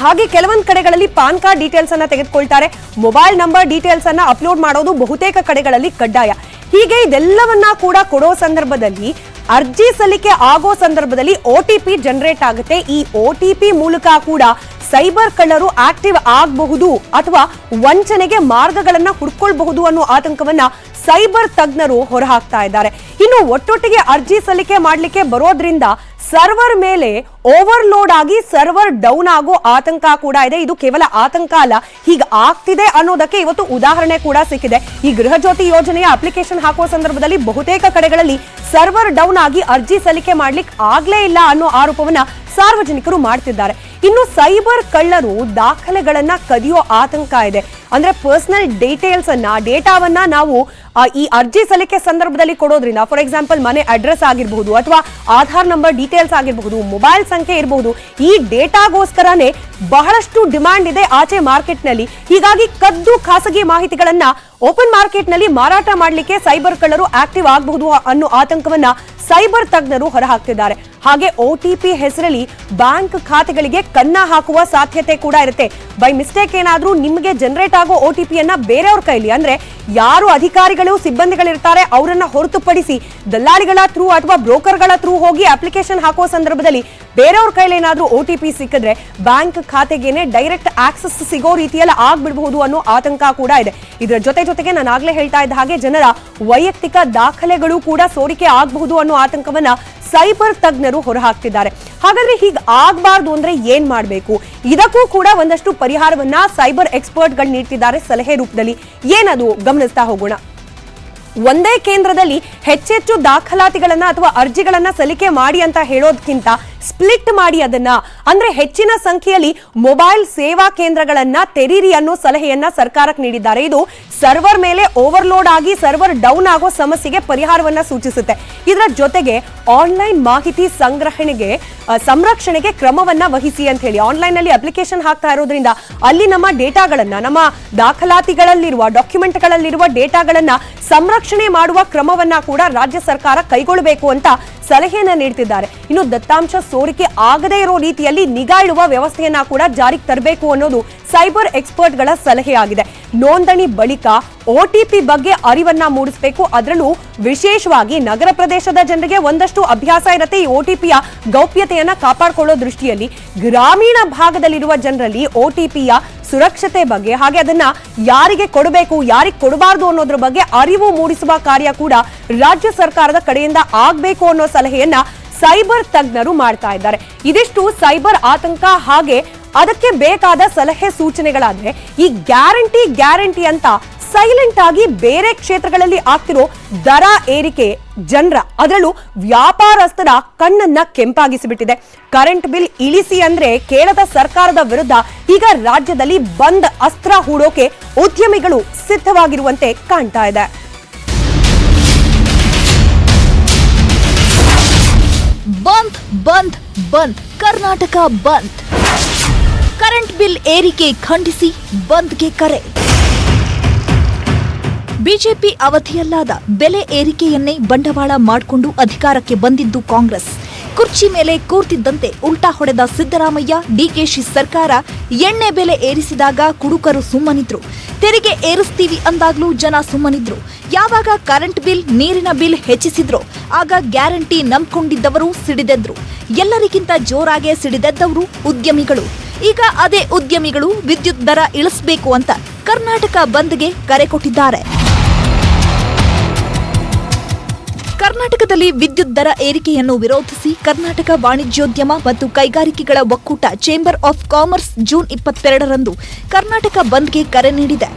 ಹಾಗೆ ಕೆಲವೊಂದು ಕಡೆಗಳಲ್ಲಿ ಪಾನ್ ಕಾರ್ಡ್ ಡೀಟೇಲ್ಸ್ ಅನ್ನ ತೆಗೆದುಕೊಳ್ತಾರೆ, ಮೊಬೈಲ್ ನಂಬರ್ ಡೀಟೇಲ್ಸ್ ಅನ್ನ ಅಪ್ಲೋಡ್ ಮಾಡೋದು ಬಹುತೇಕ ಕಡೆಗಳಲ್ಲಿ ಕಡ್ಡಾಯ. ಹೀಗೆ ಇದೆಲ್ಲವನ್ನ ಕೂಡ ಕೊಡೋ ಸಂದರ್ಭದಲ್ಲಿ ಅರ್ಜಿ ಸಲ್ಲಿಕೆ ಆಗೋ ಸಂದರ್ಭದಲ್ಲಿ OTP ಜನರೇಟ್ ಆಗುತ್ತೆ. ಈ OTP ಮೂಲಕ ಕೂಡ ಸೈಬರ್ ಕಳ್ಳರು ಆಕ್ಟಿವ್ ಆಗಬಹುದು ಅಥವಾ ವಂಚನೆಗೆ ಮಾರ್ಗಗಳನ್ನ ಹುಡ್ಕೊಳ್ಬಹುದು ಅನ್ನೋ ಆತಂಕವನ್ನ ಸೈಬರ್ ತಜ್ಞರು ಹೊರಹಾಕ್ತಾ ಇದ್ದಾರೆ. ಇನ್ನು ಒಟ್ಟೊಟ್ಟಿಗೆ ಅರ್ಜಿ ಸಲ್ಲಿಕೆ ಮಾಡಲಿಕ್ಕೆ ಬರೋದ್ರಿಂದ ಸರ್ವರ್ ಮೇಲೆ ಓವರ್ಲೋಡ್ ಆಗಿ ಸರ್ವರ್ ಡೌನ್ ಆಗೋ ಆತಂಕ ಕೂಡ ಇದೆ. ಇದು ಕೇವಲ ಆತಂಕ ಅಲ್ಲ, ಹೀಗೆ ಆಗ್ತಿದೆ ಅನ್ನೋದಕ್ಕೆ ಇವತ್ತು ಉದಾಹರಣೆ ಕೂಡ ಸಿಕ್ಕಿದೆ. ಈ ಗೃಹ ಜ್ಯೋತಿ ಯೋಜನೆಯ ಅಪ್ಲಿಕೇಶನ್ ಹಾಕುವ ಸಂದರ್ಭದಲ್ಲಿ ಬಹುತೇಕ ಕಡೆಗಳಲ್ಲಿ ಸರ್ವರ್ ಡೌನ್ ಆಗಿ ಅರ್ಜಿ ಸಲ್ಲಿಕೆ ಮಾಡ್ಲಿಕ್ಕೆ ಆಗ್ಲೇ ಇಲ್ಲ ಅನ್ನೋ ಆರೋಪವನ್ನ ಸಾರ್ವಜನಿಕರು ಮಾಡ್ತಿದ್ದಾರೆ. ಇನ್ನು ಸೈಬರ್ ಕಳ್ಳರು ದಾಖಲೆಗಳನ್ನ ಕದಿಯೋ ಆತಂಕ ಇದೆ. ಅಂದ್ರೆ ಪರ್ಸನಲ್ ಡೀಟೇಲ್ಸ್ ಅನ್ನ ಡೇಟಾವನ್ನ ನಾವು ಈ ಅರ್ಜಿ ಸಲ್ಲಿಕೆ ಸಂದರ್ಭದಲ್ಲಿ ಕೊಡೋದ್ರಿಂದ, ಫಾರ್ ಎಕ್ಸಾಂಪಲ್ ಮನೆ ಅಡ್ರೆಸ್ ಆಗಿರಬಹುದು ಅಥವಾ ಆಧಾರ್ ನಂಬರ್ ಡೀಟೇಲ್ಸ್ ಆಗಿರಬಹುದು, ಮೊಬೈಲ್ ಸಂಖ್ಯೆ ಇರಬಹುದು, ಈ ಡೇಟಾಗೋಸ್ಕರನೇ ಬಹಳಷ್ಟು ಡಿಮ್ಯಾಂಡ್ ಇದೆ ಆಚೆ ಮಾರ್ಕೆಟ್ ನಲ್ಲಿ. ಹೀಗಾಗಿ ಕದ್ದು ಖಾಸಗಿ ಮಾಹಿತಿಗಳನ್ನ ಓಪನ್ ಮಾರ್ಕೆಟ್ ನಲ್ಲಿ ಮಾರಾಟ ಮಾಡಲಿಕ್ಕೆ ಸೈಬರ್ ಕಳ್ಳರು ಆಕ್ಟಿವ್ ಆಗಬಹುದು ಅನ್ನೋ ಆತಂಕವನ್ನ ಸೈಬರ್ ತಜ್ಞರು ಹೊರಹಾಕ್ತಿದ್ದಾರೆ. ಹಾಗೆ OTP ಹೆಸರಲ್ಲಿ ಬ್ಯಾಂಕ್ ಖಾತೆಗಳಿಗೆ ಕನ್ನ ಹಾಕುವ ಸಾಧ್ಯತೆ ಕೂಡ ಇರುತ್ತೆ. ಬೈ ಮಿಸ್ಟೇಕ್ ಏನಾದ್ರೂ ನಿಮಗೆ ಜನರೇಟ್ ಆಗೋ OTP ಯನ್ನ ಬೇರೆಯವ್ರ ಕೈಲಿ, ಅಂದ್ರೆ ಯಾರು ಅಧಿಕಾರಿಗಳು ಸಿಬ್ಬಂದಿಗಳಿರ್ತಾರೆ ಅವರನ್ನ ಹೊರತುಪಡಿಸಿ ದಲ್ಲಾಳಿಗಳ ಥ್ರೂ ಅಥವಾ ಬ್ರೋಕರ್ಗಳ ಥ್ರೂ ಹೋಗಿ ಅಪ್ಲಿಕೇಶನ್ ಹಾಕುವ ಸಂದರ್ಭದಲ್ಲಿ ಬೇರೆಯವ್ರ ಕೈಲಿ ಏನಾದ್ರೂ OTP ಸಿಕ್ಕಿದ್ರೆ ಬ್ಯಾಂಕ್ ಖಾತೆಗೇನೆ ಡೈರೆಕ್ಟ್ ಆಕ್ಸೆಸ್ ಸಿಗೋ ರೀತಿಯಲ್ಲಿ ಆಗ್ಬಿಡಬಹುದು ಅನ್ನೋ ಆತಂಕ ಕೂಡ ಇದೆ. ಇದರ ಜೊತೆಗೆ ನಾನು ಆಗ್ಲೇ ಹೇಳ್ತಾ ಇದ್ದ ಹಾಗೆ ಜನರ ವೈಯಕ್ತಿಕ ದಾಖಲೆಗಳು ಕೂಡ ಸೋರಿಕೆ ಆಗಬಹುದು ಅನ್ನೋ ಆತಂಕವನ್ನ ಸೈಬರ್ ತಜ್ಞರು ಹೊರಹಾಕ್ತಿದ್ದಾರೆ. ಹಾಗಾದ್ರೆ ಹೀಗೆ ಆಗಬಾರ್ದು ಅಂದ್ರೆ ಏನ್ ಮಾಡಬೇಕು? ಇದಕ್ಕೂ ಕೂಡ ಒಂದಷ್ಟು ಪರಿಹಾರವನ್ನ ಸೈಬರ್ ಎಕ್ಸ್ಪರ್ಟ್ಗಳು ನೀಡ್ತಿದ್ದಾರೆ ಸಲಹೆ ರೂಪದಲ್ಲಿ. ಏನದು ಗಮನಿಸ್ತಾ ಹೋಗೋಣ. ಒಂದೇ ಕೇಂದ್ರದಲ್ಲಿ ಹೆಚ್ಚೆಚ್ಚು ದಾಖಲಾತಿಗಳನ್ನ ಅಥವಾ ಅರ್ಜಿಗಳನ್ನ ಸಲ್ಲಿಕೆ ಮಾಡಿ ಅಂತ ಹೇಳೋದಕ್ಕಿಂತ ಸ್ಪ್ಲಿಟ್ ಮಾಡಿ ಅದನ್ನ, ಅಂದ್ರೆ ಹೆಚ್ಚಿನ ಸಂಖ್ಯೆಯಲ್ಲಿ ಮೊಬೈಲ್ ಸೇವಾ ಕೇಂದ್ರಗಳನ್ನ ತೆರೀರಿ ಅನ್ನೋ ಸಲಹೆಯನ್ನ ಸರ್ಕಾರಕ್ಕೆ ನೀಡಿದ್ದಾರೆ. ಇದು ಸರ್ವರ್ ಮೇಲೆ ಓವರ್ಲೋಡ್ ಆಗಿ ಸರ್ವರ್ ಡೌನ್ ಆಗೋ ಸಮಸ್ಯೆಗೆ ಪರಿಹಾರವನ್ನ ಸೂಚಿಸುತ್ತೆ. ಇದರ ಜೊತೆಗೆ ಆನ್ಲೈನ್ ಮಾಹಿತಿ ಸಂರಕ್ಷಣೆಗೆ ಕ್ರಮವನ್ನ ವಹಿಸಿ ಅಂತ ಹೇಳಿ ಆನ್ಲೈನ್ ನಲ್ಲಿ ಅಪ್ಲಿಕೇಶನ್ ಹಾಕ್ತಾ ಇರೋದ್ರಿಂದ ಅಲ್ಲಿ ನಮ್ಮ ಡೇಟಾಗಳನ್ನ, ನಮ್ಮ ದಾಖಲಾತಿಗಳಲ್ಲಿರುವ ಡಾಕ್ಯುಮೆಂಟ್ಗಳಲ್ಲಿರುವ ಡೇಟಾಗಳನ್ನ ಸಂರಕ್ಷಣೆ ಮಾಡುವ ಕ್ರಮವನ್ನ ಕೂಡ ರಾಜ್ಯ ಸರ್ಕಾರ ಕೈಗೊಳ್ಳಬೇಕು ಅಂತ ಸಲಹೆಯನ್ನ ನೀಡ್ತಿದ್ದಾರೆ. ಇನ್ನು ದತ್ತಾಂಶ ಸೋರಿಕೆ ಆಗದೇ ಇರೋ ರೀತಿಯಲ್ಲಿ ನಿಗಾ ಇಡುವ ವ್ಯವಸ್ಥೆಯನ್ನ ಕೂಡ ಜಾರಿಗೆ ತರಬೇಕು ಅನ್ನೋದು ಸೈಬರ್ ಎಕ್ಸ್ಪರ್ಟ್ಗಳ ಸಲಹೆ ಆಗಿದೆ. ನೋಂದಣಿ ಬಳಿಕ OTP ಬಗ್ಗೆ ಅರಿವನ್ನ ಮೂಡಿಸಬೇಕು. ಅದರಲ್ಲೂ ವಿಶೇಷವಾಗಿ ನಗರ ಪ್ರದೇಶದ ಜನರಿಗೆ ಒಂದಷ್ಟು ಅಭ್ಯಾಸ ಇರುತ್ತೆ ಈ OTPಯ ಗೌಪ್ಯತೆಯನ್ನ ಕಾಪಾಡಿಕೊಳ್ಳೋ ದೃಷ್ಟಿಯಲ್ಲಿ. ಗ್ರಾಮೀಣ ಭಾಗದಲ್ಲಿರುವ ಜನರಲ್ಲಿ OTPಯ ಸುರಕ್ಷತೆ ಬಗ್ಗೆ, ಹಾಗೆ ಅದನ್ನ ಯಾರಿಗೆ ಕೊಡಬೇಕು ಯಾರಿಗೆ ಕೊಡಬಾರದು ಅನ್ನೋದ್ರ ಬಗ್ಗೆ ಅರಿವು ಮೂಡಿಸುವ ಕಾರ್ಯ ಕೂಡ ರಾಜ್ಯ ಸರ್ಕಾರದ ಕಡೆಯಿಂದ ಆಗಬೇಕು ಅನ್ನೋ ಸಲಹೆಯನ್ನ ಸೈಬರ್ ತಜ್ಞರು ಮಾಡ್ತಾ ಇದ್ದಾರೆ. ಇದಿಷ್ಟು ಸೈಬರ್ ಆತಂಕ, ಹಾಗೆ ಅದಕ್ಕೆ ಬೇಕಾದ ಸಲಹೆ ಸೂಚನೆಗಳಾದ್ರೆ ಈ ಗ್ಯಾರಂಟಿ ಅಂತ ಸೈಲೆಂಟ್ ಆಗಿ ಬೇರೆ ಕ್ಷೇತ್ರಗಳಲ್ಲಿ ಆಗ್ತಿರೋ ದರ ಏರಿಕೆ ಜನರ, ಅದರಲ್ಲೂ ವ್ಯಾಪಾರಸ್ಥರ ಕಣ್ಣನ್ನ ಕೆಂಪಾಗಿಸಿಬಿಟ್ಟಿದೆ. ಕರೆಂಟ್ ಬಿಲ್ ಇಳಿಸಿ ಅಂದ್ರೆ ಕೇಳದ ಸರ್ಕಾರದ ವಿರುದ್ಧ ಈಗ ರಾಜ್ಯದಲ್ಲಿ ಬಂದ್ ಅಸ್ತ್ರ ಹೂಡೋಕೆ ಉದ್ಯಮಿಗಳು ಸಿದ್ಧವಾಗಿರುವಂತೆ ಕಾಣ್ತಾ ಇದೆ. ಬಂದ್ ಬಂದ್ ಬಂದ್ ಕರ್ನಾಟಕ ಬಂದ್. ಕರೆಂಟ್ ಬಿಲ್ ಏರಿಕೆ ಖಂಡಿಸಿ ಬಂದ್ಗೆ ಕರೆ. ಬಿಜೆಪಿ ಅವಧಿಯಲ್ಲಾದ ಬೆಲೆ ಏರಿಕೆಯನ್ನೇ ಬಂಡವಾಳ ಮಾಡಿಕೊಂಡು ಅಧಿಕಾರಕ್ಕೆ ಬಂದಿದ್ದು ಕಾಂಗ್ರೆಸ್. ಕುರ್ಚಿ ಮೇಲೆ ಕೂರ್ತಿದ್ದಂತೆ ಉಲ್ಟಾ ಹೊಡೆದ ಸಿದ್ದರಾಮಯ್ಯ ಡಿಕೆಶಿ ಸರ್ಕಾರ ಎಣ್ಣೆ ಬೆಲೆ ಏರಿಸಿದಾಗ ಕುಡುಕರು ಸುಮ್ಮನಿದ್ರು. ತೆರಿಗೆ ಏರಿಸ್ತೀವಿ ಅಂದಾಗ್ಲೂ ಜನ ಸುಮ್ಮನಿದ್ರು. ಯಾವಾಗ ಕರೆಂಟ್ ಬಿಲ್, ನೀರಿನ ಬಿಲ್ ಹೆಚ್ಚಿಸಿದ್ರು ಆಗ ಗ್ಯಾರಂಟಿ ನಂಬ್ಕೊಂಡಿದ್ದವರು ಸಿಡಿದೆದ್ರು. ಎಲ್ಲರಿಗಿಂತ ಜೋರಾಗೆ ಸಿಡಿದೆದ್ದವರು ಉದ್ಯಮಿಗಳು. ಈಗ ಅದೇ ಉದ್ಯಮಿಗಳು ವಿದ್ಯುತ್ ದರ ಇಳಿಸಬೇಕು ಅಂತ ಕರ್ನಾಟಕ ಬಂದ್ಗೆ ಕರೆ ಕೊಟ್ಟಿದ್ದಾರೆ. ಕರ್ನಾಟಕದಲ್ಲಿ ವಿದ್ಯುತ್ ದರ ಏರಿಕೆಯನ್ನು ವಿರೋಧಿಸಿ ಕರ್ನಾಟಕ ವಾಣಿಜ್ಯೋದ್ಯಮ ಮತ್ತು ಕೈಗಾರಿಕೆಗಳ ಒಕ್ಕೂಟ ಚೇಂಬರ್ ಆಫ್ ಕಾಮರ್ಸ್ ಜೂನ್ 22ರಂದು ಕರ್ನಾಟಕ ಬಂದ್ಗೆ ಕರೆ ನೀಡಿದೆ.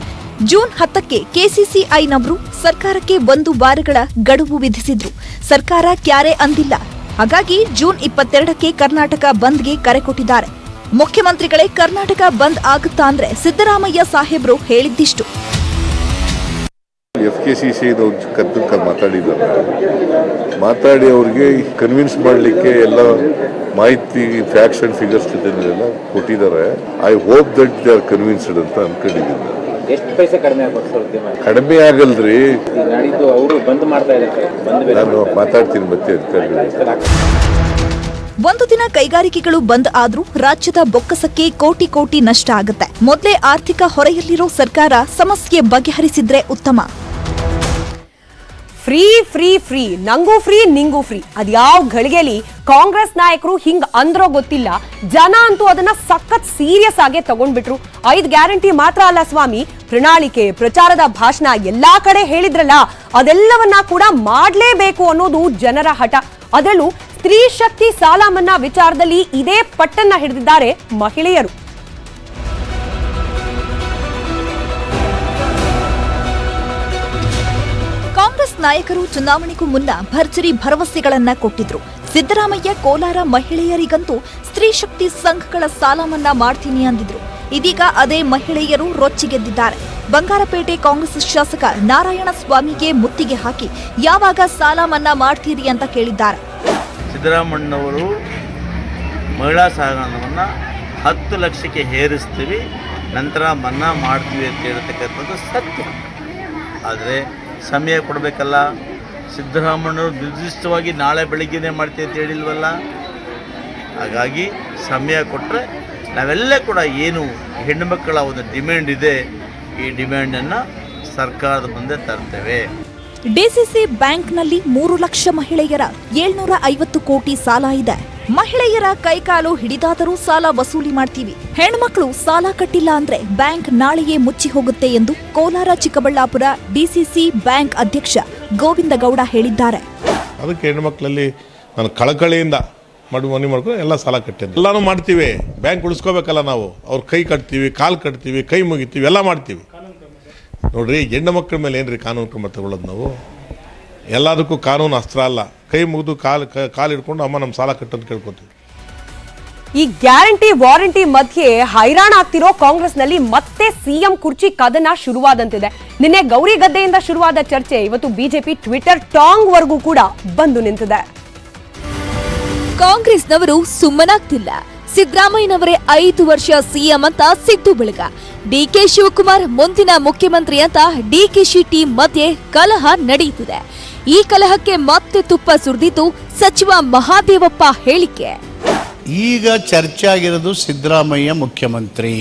ಜೂನ್ 10ಕ್ಕೆ ಕೆಸಿಸಿಐನವರು ಸರ್ಕಾರಕ್ಕೆ 1 ವಾರಗಳ ಗಡುವು ವಿಧಿಸಿದ್ರು. ಸರ್ಕಾರ ಕ್ಯಾರೆ ಅಂದಿಲ್ಲ. ಹಾಗಾಗಿ ಜೂನ್ 22ಕ್ಕೆ ಕರ್ನಾಟಕ ಬಂದ್ಗೆ ಕರೆ ಕೊಟ್ಟಿದ್ದಾರೆ. ಮುಖ್ಯಮಂತ್ರಿಗಳೇ ಕರ್ನಾಟಕ ಬಂದ್ ಆಗುತ್ತಾ ಅಂದ್ರೆ ಸಿದ್ದರಾಮಯ್ಯ ಸಾಹೇಬ್ರು ಹೇಳಿದ್ದಿಷ್ಟು. FKCCI ಮಾತಾಡಿ ಅವ್ರಿಗೆ ಕನ್ವಿನ್ಸ್ ಮಾಡಲಿಕ್ಕೆ ಎಲ್ಲ ಮಾಹಿತಿ, ಫ್ಯಾಕ್ಟ್ಸ್ ಅಂಡ್ ಫಿಗರ್ಸ್ ಜೊತೆಲ್ಲ ಕೊಟ್ಟಿದ್ದಾರೆ. I hope that they are convinced ಅಂತ ಅನ್ಕೊಂಡಿದ್ದೀನಿ. ಎಷ್ಟು ಪೈಸೆ ಕಡಿಮೆ ಆಗ್ಬೋದು? ಕಡಿಮೆ ಆಗಲ್ರಿ, ಅವರು ಬಂದ್ ಮಾಡ್ತಾ ಇದ್ದಾರೆ. ನಾನು ಮಾತಾಡ್ತೀನಿ ಮತ್ತೆ ಅಧಿಕಾರಿಗಳು. ಒಂದು ದಿನ ಕೈಗಾರಿಕೆಗಳು ಬಂದ್ ಆದ್ರೂ ರಾಜ್ಯದ ಬೊಕ್ಕಸಕ್ಕೆ ಕೋಟಿ ಕೋಟಿ ನಷ್ಟ ಆಗುತ್ತೆ. ಮೊದಲೇ ಆರ್ಥಿಕ ಹೊರೆಯಲ್ಲಿರೋ ಸರ್ಕಾರ ಸಮಸ್ಯೆ ಬಗೆಹರಿಸಿದ್ರೆ ಉತ್ತಮ. ಫ್ರೀ ಫ್ರೀ ಫ್ರೀ, ನಂಗೂ ಫ್ರೀ ನಿಂಗೂ ಫ್ರೀ, ಅದ್ಯಾವ ಘಳಿಗೆಲಿ ಕಾಂಗ್ರೆಸ್ ನಾಯಕರು ಹಿಂಗ್ ಅಂದ್ರೋ ಗೊತ್ತಿಲ್ಲ. ಜನ ಅಂತೂ ಅದನ್ನ ಸಖತ್ ಸೀರಿಯಸ್ ಆಗಿ ತಗೊಂಡ್ಬಿಟ್ರು. 5 ಗ್ಯಾರಂಟಿ ಮಾತ್ರ ಅಲ್ಲ ಸ್ವಾಮಿ, ಪ್ರಣಾಳಿಕೆ, ಪ್ರಚಾರದ ಭಾಷಣ ಎಲ್ಲಾ ಕಡೆ ಹೇಳಿದ್ರಲ್ಲ, ಅದೆಲ್ಲವನ್ನ ಕೂಡ ಮಾಡ್ಲೇಬೇಕು ಅನ್ನೋದು ಜನರ ಹಠ. ಅದರಲ್ಲೂ ಸ್ತ್ರೀ ಶಕ್ತಿ ಸಾಲ ಮನ್ನಾ ವಿಚಾರದಲ್ಲಿ ಇದೇ ಪಟ್ಟನ್ನ ಹಿಡಿದಿದ್ದಾರೆ ಮಹಿಳೆಯರು. ಕಾಂಗ್ರೆಸ್ ನಾಯಕರು ಚುನಾವಣೆಗೂ ಮುನ್ನ ಭರ್ಜರಿ ಭರವಸೆಗಳನ್ನ ಕೊಟ್ಟಿದ್ರು. ಸಿದ್ದರಾಮಯ್ಯ ಕೋಲಾರ ಮಹಿಳೆಯರಿಗಂತೂ ಸ್ತ್ರೀ ಶಕ್ತಿ ಸಂಘಗಳ ಸಾಲ ಮನ್ನಾ ಮಾಡ್ತೀನಿ ಅಂದಿದ್ರು. ಇದೀಗ ಅದೇ ಮಹಿಳೆಯರು ರೊಚ್ಚಿಗೆದ್ದಿದ್ದಾರೆ. ಬಂಗಾರಪೇಟೆ ಕಾಂಗ್ರೆಸ್ ಶಾಸಕ ನಾರಾಯಣ ಸ್ವಾಮಿಗೆ ಮುತ್ತಿಗೆ ಹಾಕಿ ಯಾವಾಗ ಸಾಲ ಮನ್ನಾ ಮಾಡ್ತೀರಿ ಅಂತ ಕೇಳಿದ್ದಾರೆ. ಸಿದ್ದರಾಮಯ್ಯನವರು ಮಹಿಳಾ ಸಹಾಯಧನವನ್ನು 10 ಲಕ್ಷಕ್ಕೆ ಏರಿಸ್ತೀವಿ, ನಂತರ ಮನ್ನಾ ಮಾಡ್ತೀವಿ ಅಂತ ಹೇಳ್ತಕ್ಕಂಥದ್ದು ಸತ್ಯ. ಆದರೆ ಸಮಯ ಕೊಡಬೇಕಲ್ಲ. ಸಿದ್ದರಾಮಯ್ಯನವರು ನಿರ್ದಿಷ್ಟವಾಗಿ ನಾಳೆ ಬೆಳಿಗ್ಗೆನೇ ಮಾಡ್ತೀವಿ ಅಂತ ಹೇಳಿಲ್ವಲ್ಲ. ಹಾಗಾಗಿ ಸಮಯ ಕೊಟ್ಟರೆ ನಾವೆಲ್ಲ ಕೂಡ ಏನು ಹೆಣ್ಣುಮಕ್ಕಳ ಒಂದು ಡಿಮ್ಯಾಂಡ್ ಇದೆ, ಈ ಡಿಮ್ಯಾಂಡನ್ನು ಸರ್ಕಾರದ ಮುಂದೆ ತರ್ತೇವೆ. ಡಿಸಿಸಿ ಬ್ಯಾಂಕ್ನಲ್ಲಿ 3 ಲಕ್ಷ ಮಹಿಳೆಯರ 750 ಕೋಟಿ ಸಾಲ ಇದೆ. ಮಹಿಳೆಯರ ಕೈಕಾಲು ಹಿಡಿದಾದರೂ ಸಾಲ ವಸೂಲಿ ಮಾಡ್ತೀವಿ. ಹೆಣ್ಮಕ್ಳು ಸಾಲ ಕಟ್ಟಿಲ್ಲ ಅಂದ್ರೆ ಬ್ಯಾಂಕ್ ನಾಳೆಯೇ ಮುಚ್ಚಿ ಹೋಗುತ್ತೆ ಎಂದು ಕೋಲಾರ ಚಿಕ್ಕಬಳ್ಳಾಪುರ ಡಿಸಿಸಿ ಬ್ಯಾಂಕ್ ಅಧ್ಯಕ್ಷ ಗೋವಿಂದ ಗೌಡ ಹೇಳಿದ್ದಾರೆ. ಅದಕ್ಕೆ ಹೆಣ್ಮಕ್ಳಲ್ಲಿ ನಾನು ಕಳಕಳಿಯಿಂದ ಮನೆ ಮಾಡ್ಕೊಂಡು ಎಲ್ಲ ಸಾಲ ಕಟ್ಟಿದ್ದೆ. ಎಲ್ಲಾನು ಮಾಡ್ತೀವಿ, ಬ್ಯಾಂಕ್ ಉಳಿಸ್ಕೋಬೇಕಲ್ಲ ನಾವು. ಅವ್ರ ಕೈ ಕಟ್ತೀವಿ, ಕಾಲು ಕಟ್ತೀವಿ, ಕೈ ಮುಗಿತೀವಿ, ಎಲ್ಲ ಮಾಡ್ತೀವಿ. ನೋಡ್ರಿ, ಹೆಣ್ಣು ಮಕ್ಕಳ ಮೇಲೆ ಏನ್ರಿ ಕಾನೂನು ಕ್ರಮ ತಗೊಳ್ಳೋದು ನಾವು? ಎಲ್ಲದಕ್ಕೂ ಕಾನೂನು ಅಸ್ತ್ರ ಅಲ್ಲ. ಕೈ ಮುಗಿದು ಕಾಲು ಹಿಡ್ಕೊಂಡು ಅಮ್ಮ ನಮ್ಮ ಸಾಲ ಕಟ್ಟಂತ ಕೇಳ್ಕೊತೀವಿ. ಈ ಗ್ಯಾರಂಟಿ ವಾರಂಟಿ ಮಧ್ಯೆ ಹೈರಾಣ ಆಗ್ತಿರೋ ಕಾಂಗ್ರೆಸ್ನಲ್ಲಿ ಮತ್ತೆ ಸಿಎಂ ಕುರ್ಚಿ ಕದನ ಶುರುವಾದಂತಿದೆ. ನಿನ್ನೆ ಗೌರಿಗದ್ದೆಯಿಂದ ಶುರುವಾದ ಚರ್ಚೆ ಇವತ್ತು ಬಿಜೆಪಿ ಟ್ವಿಟರ್ ಟಾಂಗ್ ವರೆಗೂ ಕೂಡ ಬಂದು ನಿಂತಿದೆ. ಕಾಂಗ್ರೆಸ್ನವರು ಸುಮ್ಮನಾಗ್ತಿಲ್ಲ. ಸಿದ್ದರಾಮಯ್ಯನವರೇ 5 ವರ್ಷ ಸಿಎಂ ಅಂತ ಸಿದ್ದು ಬೆಳಗ. ಡಿಕೆ ಶಿವಕುಮಾರ್ ಮುಂದಿನ ಮುಖ್ಯಮಂತ್ರಿ ಅಂತ ಡಿಕೆಶಿ ಟೀಮ್ ಮಧ್ಯೆ ಕಲಹ ನಡೆಯುತ್ತಿದೆ. ಈ ಕಲಹಕ್ಕೆ ಮತ್ತೆ ತುಪ್ಪ ಸುರಿದಿದ್ದು ಸಚಿವ ಮಹಾದೇವಪ್ಪ ಹೇಳಿಕೆ. ಈಗ ಚರ್ಚೆ ಆಗಿರೋದು ಸಿದ್ದರಾಮಯ್ಯ ಮುಖ್ಯಮಂತ್ರಿ,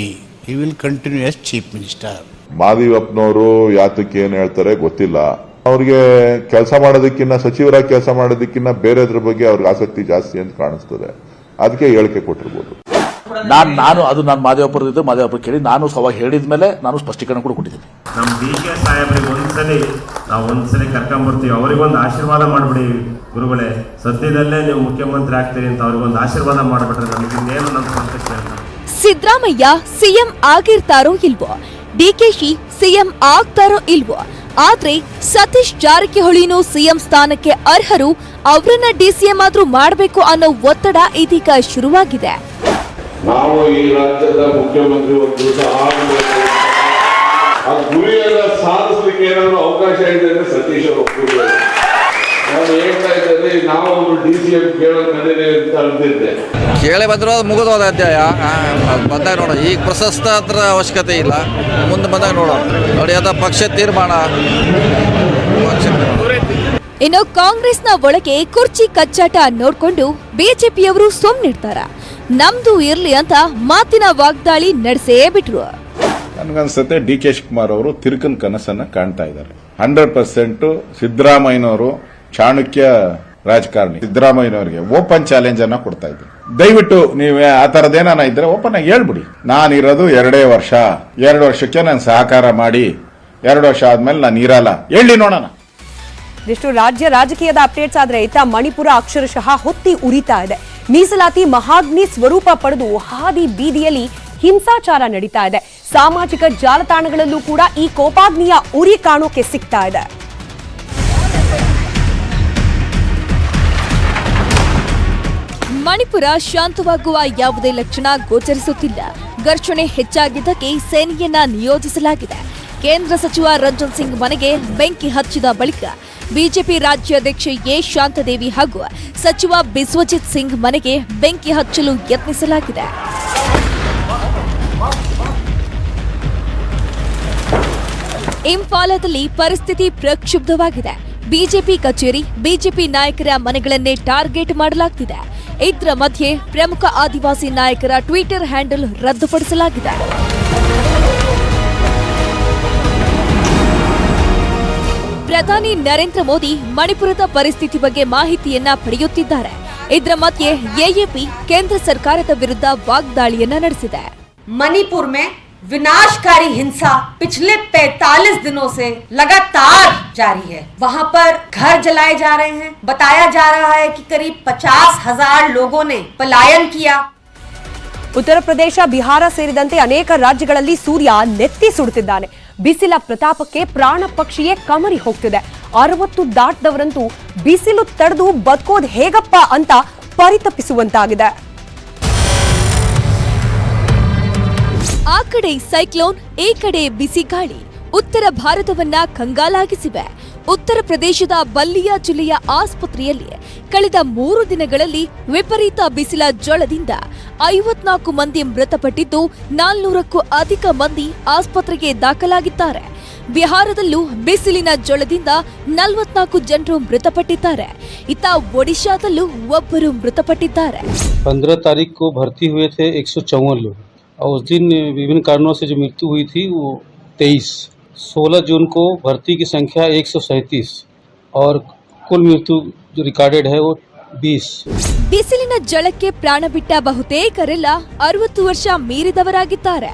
he will continue as chief minister. ಮಹಾದೇವಪ್ಪನವರು ಯಾತಕ್ಕೆ ಏನ್ ಹೇಳ್ತಾರೆ ಗೊತ್ತಿಲ್ಲ. ಅವ್ರಿಗೆ ಕೆಲಸ ಮಾಡೋದಕ್ಕಿಂತ, ಸಚಿವರಾಗಿ ಕೆಲಸ ಮಾಡೋದಕ್ಕಿಂತ ಬೇರೆದ್ರ ಬಗ್ಗೆ ಅವ್ರಿಗೆ ಆಸಕ್ತಿ ಜಾಸ್ತಿ ಅಂತ ಕಾಣಿಸ್ತದೆ. ಅದಕ್ಕೆ ಹೇಳಿಕೆ ಕೊಟ್ಟಿರ್ಬೋದು. ನಾನು ಮಾದೇವಪ್ಪರ ಕೇಳಿ ನಾನು ಅವಾಗ ಹೇಳಿದ ಮೇಲೆ ನಾನು ಸ್ಪಷ್ಟೀಕರಣ ಕೂಡ ಕೊಟ್ಟಿದ್ದೀನಿ. ನಮ್ಮ ಡಿಕೆ ಸಾಹೇಬ್ರಿಗೆ ಒಂದ್ಸಲಿ ಕರ್ಕೊಂಡ್ಬರ್ತೀವಿ, ಅವರಿಗೊಂದು ಆಶೀರ್ವಾದ ಮಾಡ್ಬಿಡಿ ಗುರುಗಳೇ, ಸದ್ಯದಲ್ಲೇ ನೀವು ಮುಖ್ಯಮಂತ್ರಿ ಆಗ್ತೀರಿ ಅಂತ ಅವ್ರಿಗೊಂದು ಆಶೀರ್ವಾದ ಮಾಡ್ಬಿಟ್ರೆ ನಮಗೆ ಇನ್ನೇನು ನಮ್ಮ ಸ್ವಂತ. ಸಿದ್ದರಾಮಯ್ಯ ಸಿಎಂ ಆಗಿರ್ತಾರೋ ಇಲ್ವೋ, ಡಿಕೆಶಿ ಸಿಎಂ ಆಗ್ತಾರೋ ಇಲ್ವೋ, ಆದ್ರೆ ಸತೀಶ್ ಜಾರಕಿಹೊಳಿನೂ ಸಿಎಂ ಸ್ಥಾನಕ್ಕೆ ಅರ್ಹರು, ಅವರನ್ನ ಡಿಸಿಎಂ ಆದ್ರೂ ಮಾಡಬೇಕು ಅನ್ನೋ ಒತ್ತಡ ಇದೀಗ ಶುರುವಾಗಿದೆ. ನಾವು ಈ ರಾಜ್ಯದ ಮುಖ್ಯಮಂತ್ರಿ ಒಂದು ದಿವಸ ಆಗಬೇಕು, ಆ ಗುರಿಯನ್ನ ಸಾಧಿಸಲಿಕ್ಕೆ ಏನಾದ್ರು ಅವಕಾಶ ಇದೆ ಅಂದ್ರೆ ಸತೀಶ್ ಅವರು ಒಪ್ಪಿದ್ದಾರೆ. ನಾನು ಹೇಳ್ತಾ ಇದ್ದೆ, ನಾವು ಒಂದು ಡಿಸಿಎಂ ಕೇಳೋದು ನಡೆದಿದೆ ಅಂತ ಅಂತಿದ್ದೆ. ಕೇಳಿ ಬಂದ್ರು ಮುಗಿದೋದ ಅಧ್ಯಾಯ. ಬಂದಾಗ ನೋಡೋಣ, ಈಗ ಪ್ರಶಸ್ತ ಹತ್ರ ಅವಶ್ಯಕತೆ ಇಲ್ಲ, ಮುಂದೆ ಬಂದಾಗ ನೋಡೋಣ. ನೋಡಿ, ಅದ ಪಕ್ಷ ತೀರ್ಮಾನ. ಇನ್ನು ಕಾಂಗ್ರೆಸ್ನ ಒಳಗೆ ಕುರ್ಚಿ ಕಚ್ಚಾಟ ನೋಡ್ಕೊಂಡು ಬಿಜೆಪಿಯವರು ಸುಮ್ಮನಿರ್ತಾರ. ನಮ್ದು ಇರ್ಲಿ ಅಂತ ಮಾತಿನ ವಾಗ್ದಾಳಿ ನಡೆಸೇ ಬಿಟ್ರು. ನನಗನ್ಸುತ್ತೆ ಡಿಕೆ ಶಿವಕುಮಾರ್ ಅವರು ತಿರುಕನ್ ಕನಸನ್ನ ಕಾಣ್ತಾ ಇದ್ದಾರೆ. 100% ಸಿದ್ದರಾಮಯ್ಯನವರು ಚಾಣಕ್ಯ ರಾಜಕಾರಣಿ. ಸಿದ್ದರಾಮಯ್ಯನವರಿಗೆ ಓಪನ್ ಚಾಲೆಂಜ್ ಅನ್ನ ಕೊಡ್ತಾ ಇದ್ರು. ದಯವಿಟ್ಟು ನೀವೇ ಆ ತರದೇನ ಇದ್ರೆ ಓಪನ್ ಆಗಿ ಹೇಳ್ಬಿಡಿ, ನಾನಿರೋದು 2 ವರ್ಷ, 2 ವರ್ಷಕ್ಕೆ ನಾನು ಸಹಕಾರ ಮಾಡಿ, 2 ವರ್ಷ ಆದ್ಮೇಲೆ ನಾನು ಇರಲ್ಲ, ಹೇಳಿ ನೋಡೋಣ. ಇದಿಷ್ಟು ರಾಜ್ಯ ರಾಜಕೀಯದ ಅಪ್ಡೇಟ್ಸ್. ಆದ್ರೆ ಇತ್ತ ಮಣಿಪುರ ಅಕ್ಷರಶಃ ಹೊತ್ತಿ ಉರಿತಾ ಇದೆ. ಮೀಸಲಾತಿ ಮಹಾಗ್ನಿ ಸ್ವರೂಪ ಪಡೆದು ಹಾದಿ ಬೀದಿಯಲ್ಲಿ ಹಿಂಸಾಚಾರ ನಡೀತಾ ಇದೆ. ಸಾಮಾಜಿಕ ಜಾಲತಾಣಗಳಲ್ಲೂ ಕೂಡ ಈ ಕೋಪಾಗ್ನಿಯ ಉರಿ ಕಾಣೋಕೆ ಸಿಗ್ತಾ ಇದೆ. ಮಣಿಪುರ ಶಾಂತವಾಗುವ ಯಾವುದೇ ಲಕ್ಷಣ ಗೋಚರಿಸುತ್ತಿಲ್ಲ. ಘರ್ಷಣೆ ಹೆಚ್ಚಾಗಿದ್ದಕ್ಕೆ ಸೇನೆಯನ್ನ ನಿಯೋಜಿಸಲಾಗಿದೆ. ಕೇಂದ್ರ ಸಚಿವ ರಂಜನ್ ಸಿಂಗ್ ಮನೆಗೆ ಬೆಂಕಿ ಹಚ್ಚಿದ ಬಳಿಕ ಬಿಜೆಪಿ ರಾಜ್ಯಾಧ್ಯಕ್ಷೆ ಎ ಶಾಂತದೇವಿ ಹಾಗೂ ಸಚಿವ ಬಿಸ್ವಜಿತ್ ಸಿಂಗ್ ಮನೆಗೆ ಬೆಂಕಿ ಹಚ್ಚಲು ಯತ್ನಿಸಲಾಗಿದೆ. ಇಂಫಾಲದಲ್ಲಿ ಪರಿಸ್ಥಿತಿ ಪ್ರಕ್ಷುಬ್ಧವಾಗಿದೆ. ಬಿಜೆಪಿ ಕಚೇರಿ, ಬಿಜೆಪಿ ನಾಯಕರ ಮನೆಗಳನ್ನೇ ಟಾರ್ಗೆಟ್ ಮಾಡಲಾಗ್ತಿದೆ. ಇದರ ಮಧ್ಯೆ ಪ್ರಮುಖ ಆದಿವಾಸಿ ನಾಯಕರ ಟ್ವಿಟರ್ ಹ್ಯಾಂಡಲ್ ರದ್ದುಪಡಿಸಲಾಗಿದೆ. ಪ್ರಧಾನಿ ನರೇಂದ್ರ ಮೋದಿ ಮಣಿಪುರದ ಪರಿಸ್ಥಿತಿ ಬಗ್ಗೆ ಮಾಹಿತಿಯನ್ನ ಪಡೆಯುತ್ತಿದ್ದಾರೆ. ಇದರ ಮಧ್ಯೆ ಎಎಪಿ ಕೇಂದ್ರ ಸರ್ಕಾರದ ವಿರುದ್ಧ ವಾಗ್ದಾಳಿಯನ್ನ ನಡೆಸಿದೆ. मणिपुर में विनाशकारी हिंसा पिछले 45 दिनों से लगातार जारी है. वहां पर घर जलाए जा रहे हैं. बताया जा रहा है कि करीब 50,000 लोगों ने पलायन किया. ಉತ್ತರ ಪ್ರದೇಶ, ಬಿಹಾರ ಸೇರಿದಂತೆ ಅನೇಕ ರಾಜ್ಯಗಳಲ್ಲಿ ಸೂರ್ಯ ನೆತ್ತಿ ಸುಡುತ್ತಿದ್ದಾನೆ. ಬಿಸಿಲ ಪ್ರತಾಪಕ್ಕೆ ಪ್ರಾಣ ಪಕ್ಷಿಯೇ ಕಮರಿ ಹೋಗ್ತಿದೆ. 60 ದಾಟದವರಂತೂ ಬಿಸಿಲು ತಡೆದು ಬದುಕೋದು ಹೇಗಪ್ಪ ಅಂತ ಪರಿತಪಿಸುವಂತಾಗಿದೆ. ಆ ಕಡೆ ಸೈಕ್ಲೋನ್, ಈ ಕಡೆ ಬಿಸಿ ಗಾಳಿ ಉತ್ತರ ಭಾರತವನ್ನ ಕಂಗಾಲಾಗಿಸಿವೆ. ಉತ್ತರ ಪ್ರದೇಶದ ಬಲ್ಲಿಯಾ ಜಿಲ್ಲೆಯ ಆಸ್ಪತ್ರೆಯಲ್ಲಿ ಕಳೆದ 3 ದಿನಗಳಲ್ಲಿ ವಿಪರೀತ ಬಿಸಿಲ ಜ್ವರದಿಂದ 54 ಮಂದಿ ಮೃತಪಟ್ಟಿದ್ದು 400ಕ್ಕೂ ಅಧಿಕ ಮಂದಿ ಆಸ್ಪತ್ರೆಗೆ ದಾಖಲಾಗಿದ್ದಾರೆ. ಬಿಹಾರದಲ್ಲೂ ಬಿಸಿಲಿನ ಜ್ವರದಿಂದ 44 ಜನರು ಮೃತಪಟ್ಟಿದ್ದಾರೆ. ಇತ್ತ ಒಡಿಶಾದಲ್ಲೂ ಒಬ್ಬರು ಮೃತಪಟ್ಟಿದ್ದಾರೆ. 15 तारीख को भर्ती हुए थे 154 लोग और उस दिन विभिन्न कारणों से जो मृत्यु हुई थी वो 23. 16 जून को भर्ती की संख्या 137 और कुल मृत्यु जो रिकॉर्डेड है वो 20. ಬಿಸಿಲಿನ ಜ್ವರಕ್ಕೆ ಪ್ರಾಣ ಬಿಟ್ಟ ಬಹುತೇಕರೆಲ್ಲ 60 ವರ್ಷ ಮೀರಿದವರಾಗಿದ್ದಾರೆ.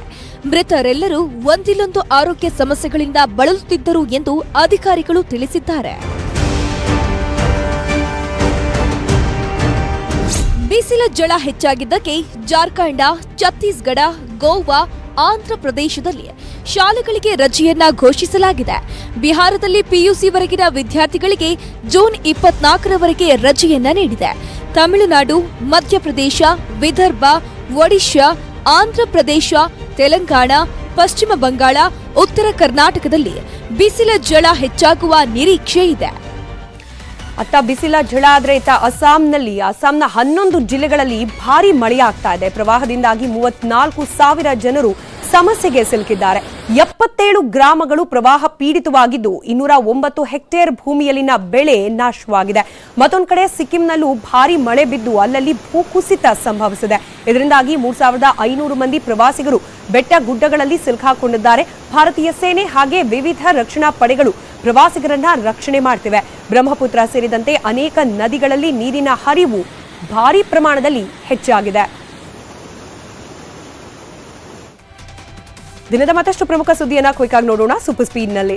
ಮೃತರೆಲ್ಲರೂ ಒಂದಿಲ್ಲೊಂದು ಆರೋಗ್ಯ ಸಮಸ್ಯೆಗಳಿಂದ ಬಳಲುತ್ತಿದ್ದರು ಎಂದು ಅಧಿಕಾರಿಗಳು ತಿಳಿಸಿದ್ದಾರೆ. ಬಿಸಿಲ ಜ್ವರ ಹೆಚ್ಚಾಗಿದ್ದಕ್ಕೆ ಜಾರ್ಖಂಡ, ಛತ್ತೀಸ್ಗಢ, ಗೋವಾ, ಆಂಧ್ರ ಪ್ರದೇಶದಲ್ಲಿ ಶಾಲೆಗಳಿಗೆ ರಜೆಯನ್ನ ಘೋಷಿಸಲಾಗಿದೆ. ಬಿಹಾರದಲ್ಲಿ ಪಿಯುಸಿವರೆಗಿನ ವಿದ್ಯಾರ್ಥಿಗಳಿಗೆ ಜೂನ್ 24ರವರೆಗೆ ರಜೆಯನ್ನ ನೀಡಿದೆ. ತಮಿಳುನಾಡು, ಮಧ್ಯಪ್ರದೇಶ, ವಿದರ್ಭ, ಒಡಿಶಾ, ಆಂಧ್ರ ಪ್ರದೇಶ, ತೆಲಂಗಾಣ, ಪಶ್ಚಿಮ ಬಂಗಾಳ, ಉತ್ತರ ಕರ್ನಾಟಕದಲ್ಲಿ ಬಿಸಿಲ ಜ್ವರ ಹೆಚ್ಚಾಗುವ ನಿರೀಕ್ಷೆ ಇದೆ. ಅತ್ತ ಬಿಸಿಲ ಝಳ ಆದ್ರೆ ಇತ್ತ ಅಸ್ಸಾಂನ 11 ಜಿಲ್ಲೆಗಳಲ್ಲಿ ಭಾರಿ ಮಳೆಯಾಗ್ತಾ ಇದೆ. ಪ್ರವಾಹದಿಂದಾಗಿ 34,000 ಜನರು ಸಮಸ್ಯೆಗೆ ಸಿಲುಕಿದ್ದಾರೆ. 77 ಗ್ರಾಮಗಳು ಪ್ರವಾಹ ಪೀಡಿತವಾಗಿದ್ದು 209 ಹೆಕ್ಟೇರ್ ಭೂಮಿಯಲ್ಲಿನ ಬೆಳೆ ನಾಶವಾಗಿದೆ. ಮತ್ತೊಂದು ಕಡೆ ಸಿಕ್ಕಿಂನಲ್ಲೂ ಭಾರಿ ಮಳೆ ಬಿದ್ದು ಅಲ್ಲಲ್ಲಿ ಭೂಕುಸಿತ ಸಂಭವಿಸಿದೆ. ಇದರಿಂದಾಗಿ 3,500 ಮಂದಿ ಪ್ರವಾಸಿಗರು ಬೆಟ್ಟ ಗುಡ್ಡಗಳಲ್ಲಿ ಸಿಲುಕಾಕೊಂಡಿದ್ದಾರೆ. ಭಾರತೀಯ ಸೇನೆ ಹಾಗೆ ವಿವಿಧ ರಕ್ಷಣಾ ಪಡೆಗಳು ಪ್ರವಾಸಿಗರನ್ನ ರಕ್ಷಣೆ ಮಾಡ್ತಿವೆ. ಬ್ರಹ್ಮಪುತ್ರ ಸೇರಿದಂತೆ ಅನೇಕ ನದಿಗಳಲ್ಲಿ ನೀರಿನ ಹರಿವು ಭಾರಿ ಪ್ರಮಾಣದಲ್ಲಿ ಹೆಚ್ಚಾಗಿದೆ. ದಿನದ ಮತ್ತಷ್ಟು ಪ್ರಮುಖ ಸುದ್ದಿಯನ್ನ ಕ್ವಿಕ್ ಆಗಿ ನೋಡೋಣ ಸೂಪರ್ ಸ್ಪೀಡ್ನಲ್ಲಿ.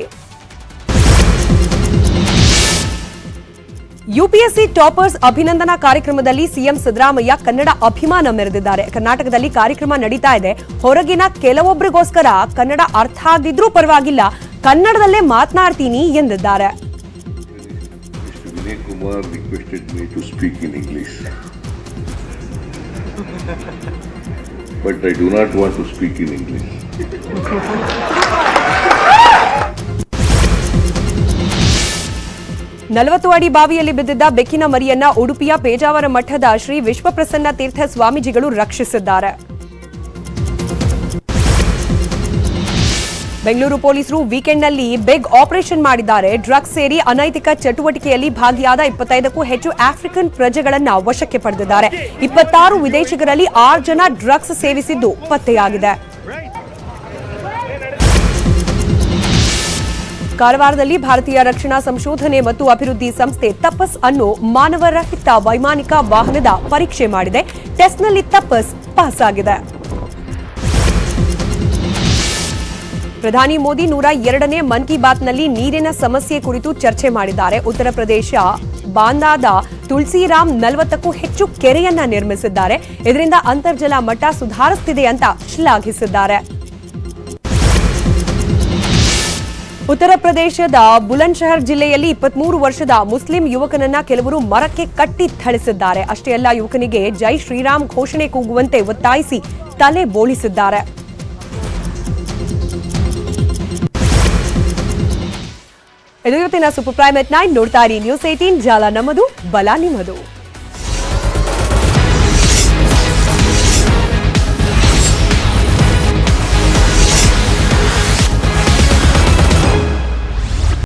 ಯುಪಿಎಸ್ಸಿ ಟಾಪರ್ಸ್ ಅಭಿನಂದನಾ ಕಾರ್ಯಕ್ರಮದಲ್ಲಿ ಸಿಎಂ ಸಿದ್ದರಾಮಯ್ಯ ಕನ್ನಡ ಅಭಿಮಾನ ಮೆರೆದಿದ್ದಾರೆ. ಕರ್ನಾಟಕದಲ್ಲಿ ಕಾರ್ಯಕ್ರಮ ನಡೀತಾ ಇದೆ. ಹೊರಗಿನ ಕೆಲವೊಬ್ಬರಿಗೋಸ್ಕರ ಕನ್ನಡ ಅರ್ಥ ಆಗದಿದ್ರೂ ಪರವಾಗಿಲ್ಲ, ಕನ್ನಡದಲ್ಲೇ ಮಾತನಾಡ್ತೀನಿ ಎಂದಿದ್ದಾರೆ. Vinay Kumar requested me to speak in English, but I do not want to speak in English. ನಲವತ್ತು ಅಡಿ ಬಾವಿಯಲ್ಲಿ ಬಿದ್ದಿದ್ದ ಬೆಕ್ಕಿನ ಮರಿಯನ್ನ ಉಡುಪಿಯ ಪೇಜಾವರ ಮಠದ ಶ್ರೀ ವಿಶ್ವಪ್ರಸನ್ನ ತೀರ್ಥ ಸ್ವಾಮೀಜಿಗಳು ರಕ್ಷಿಸಿದ್ದಾರೆ. ಬೆಂಗಳೂರು ಪೊಲೀಸರು ವೀಕೆಂಡ್ನಲ್ಲಿ ಬಿಗ್ ಆಪರೇಷನ್ ಮಾಡಿದ್ದಾರೆ. ಡ್ರಗ್ಸ್ ಸೇರಿ ಅನೈತಿಕ ಚಟುವಟಿಕೆಯಲ್ಲಿ ಭಾಗಿಯಾದ 25ಕ್ಕೂ ಹೆಚ್ಚು ಆಫ್ರಿಕನ್ ಪ್ರಜೆಗಳನ್ನು ವಶಕ್ಕೆ ಪಡೆದಿದ್ದಾರೆ. 26 ವಿದೇಶಿಗರಲ್ಲಿ 6 ಜನ ಡ್ರಗ್ಸ್ ಸೇವಿಸಿದ್ದು ಪತ್ತೆಯಾಗಿದೆ. ಕಾರವಾರದಲ್ಲಿ ಭಾರತೀಯ ರಕ್ಷಣಾ ಸಂಶೋಧನೆ ಮತ್ತು ಅಭಿವೃದ್ಧಿ ಸಂಸ್ಥೆ ತಪಸ್ ಅನ್ನು ಮಾನವರಹಿತ ವೈಮಾನಿಕ ವಾಹನದ ಪರೀಕ್ಷೆ ಮಾಡಿದೆ. ಟೆಸ್ಟ್ನಲ್ಲಿ ತಪಸ್ ಪಾಸ್ ಆಗಿದೆ. ಪ್ರಧಾನಿ ಮೋದಿ 102ನೇ ಮನ್ ಕಿ ಬಾತ್ನಲ್ಲಿ ನೀರಿನ ಸಮಸ್ಯೆ ಕುರಿತು ಚರ್ಚೆ ಮಾಡಿದ್ದಾರೆ. ಉತ್ತರ ಪ್ರದೇಶ ಬಾಂದಾದ ತುಳಸಿರಾಮ್ 40ಕ್ಕೂ ಹೆಚ್ಚು ಕೆರೆಯನ್ನ ನಿರ್ಮಿಸಿದ್ದಾರೆ. ಇದರಿಂದ ಅಂತರ್ಜಲ ಮಟ್ಟ ಸುಧಾರಿಸುತ್ತಿದೆ ಅಂತ ಶ್ಲಾಘಿಸಿದ್ದಾರೆ. ಉತ್ತರ ಪ್ರದೇಶದ ಬುಲಂದ್ಶಹರ್ ಜಿಲ್ಲೆಯಲ್ಲಿ 23 ವರ್ಷದ ಮುಸ್ಲಿಂ ಯುವಕನನ್ನ ಕೆಲವರು ಮರಕ್ಕೆ ಕಟ್ಟಿ ಥಳಿಸಿದ್ದಾರೆ. ಅಷ್ಟೇ ಅಲ್ಲ, ಯುವಕನಿಗೆ ಜೈ ಶ್ರೀರಾಮ್ ಘೋಷಣೆ ಕೂಗುವಂತೆ ಒತ್ತಾಯಿಸಿ ತಲೆ ಬೋಳಿಸಿದ್ದಾರೆ. ಇದು ಇವತ್ತಿನ ಸೂಪರ್ ಪ್ರೈಮ್ ಅಟ್ 9. ನೋಡ್ತಾ ಇರಿ ನ್ಯೂಸ್ 18, ಜಾಲ ನಮ್ಮದು, ಬಲ ನಿಮ್ಮದು.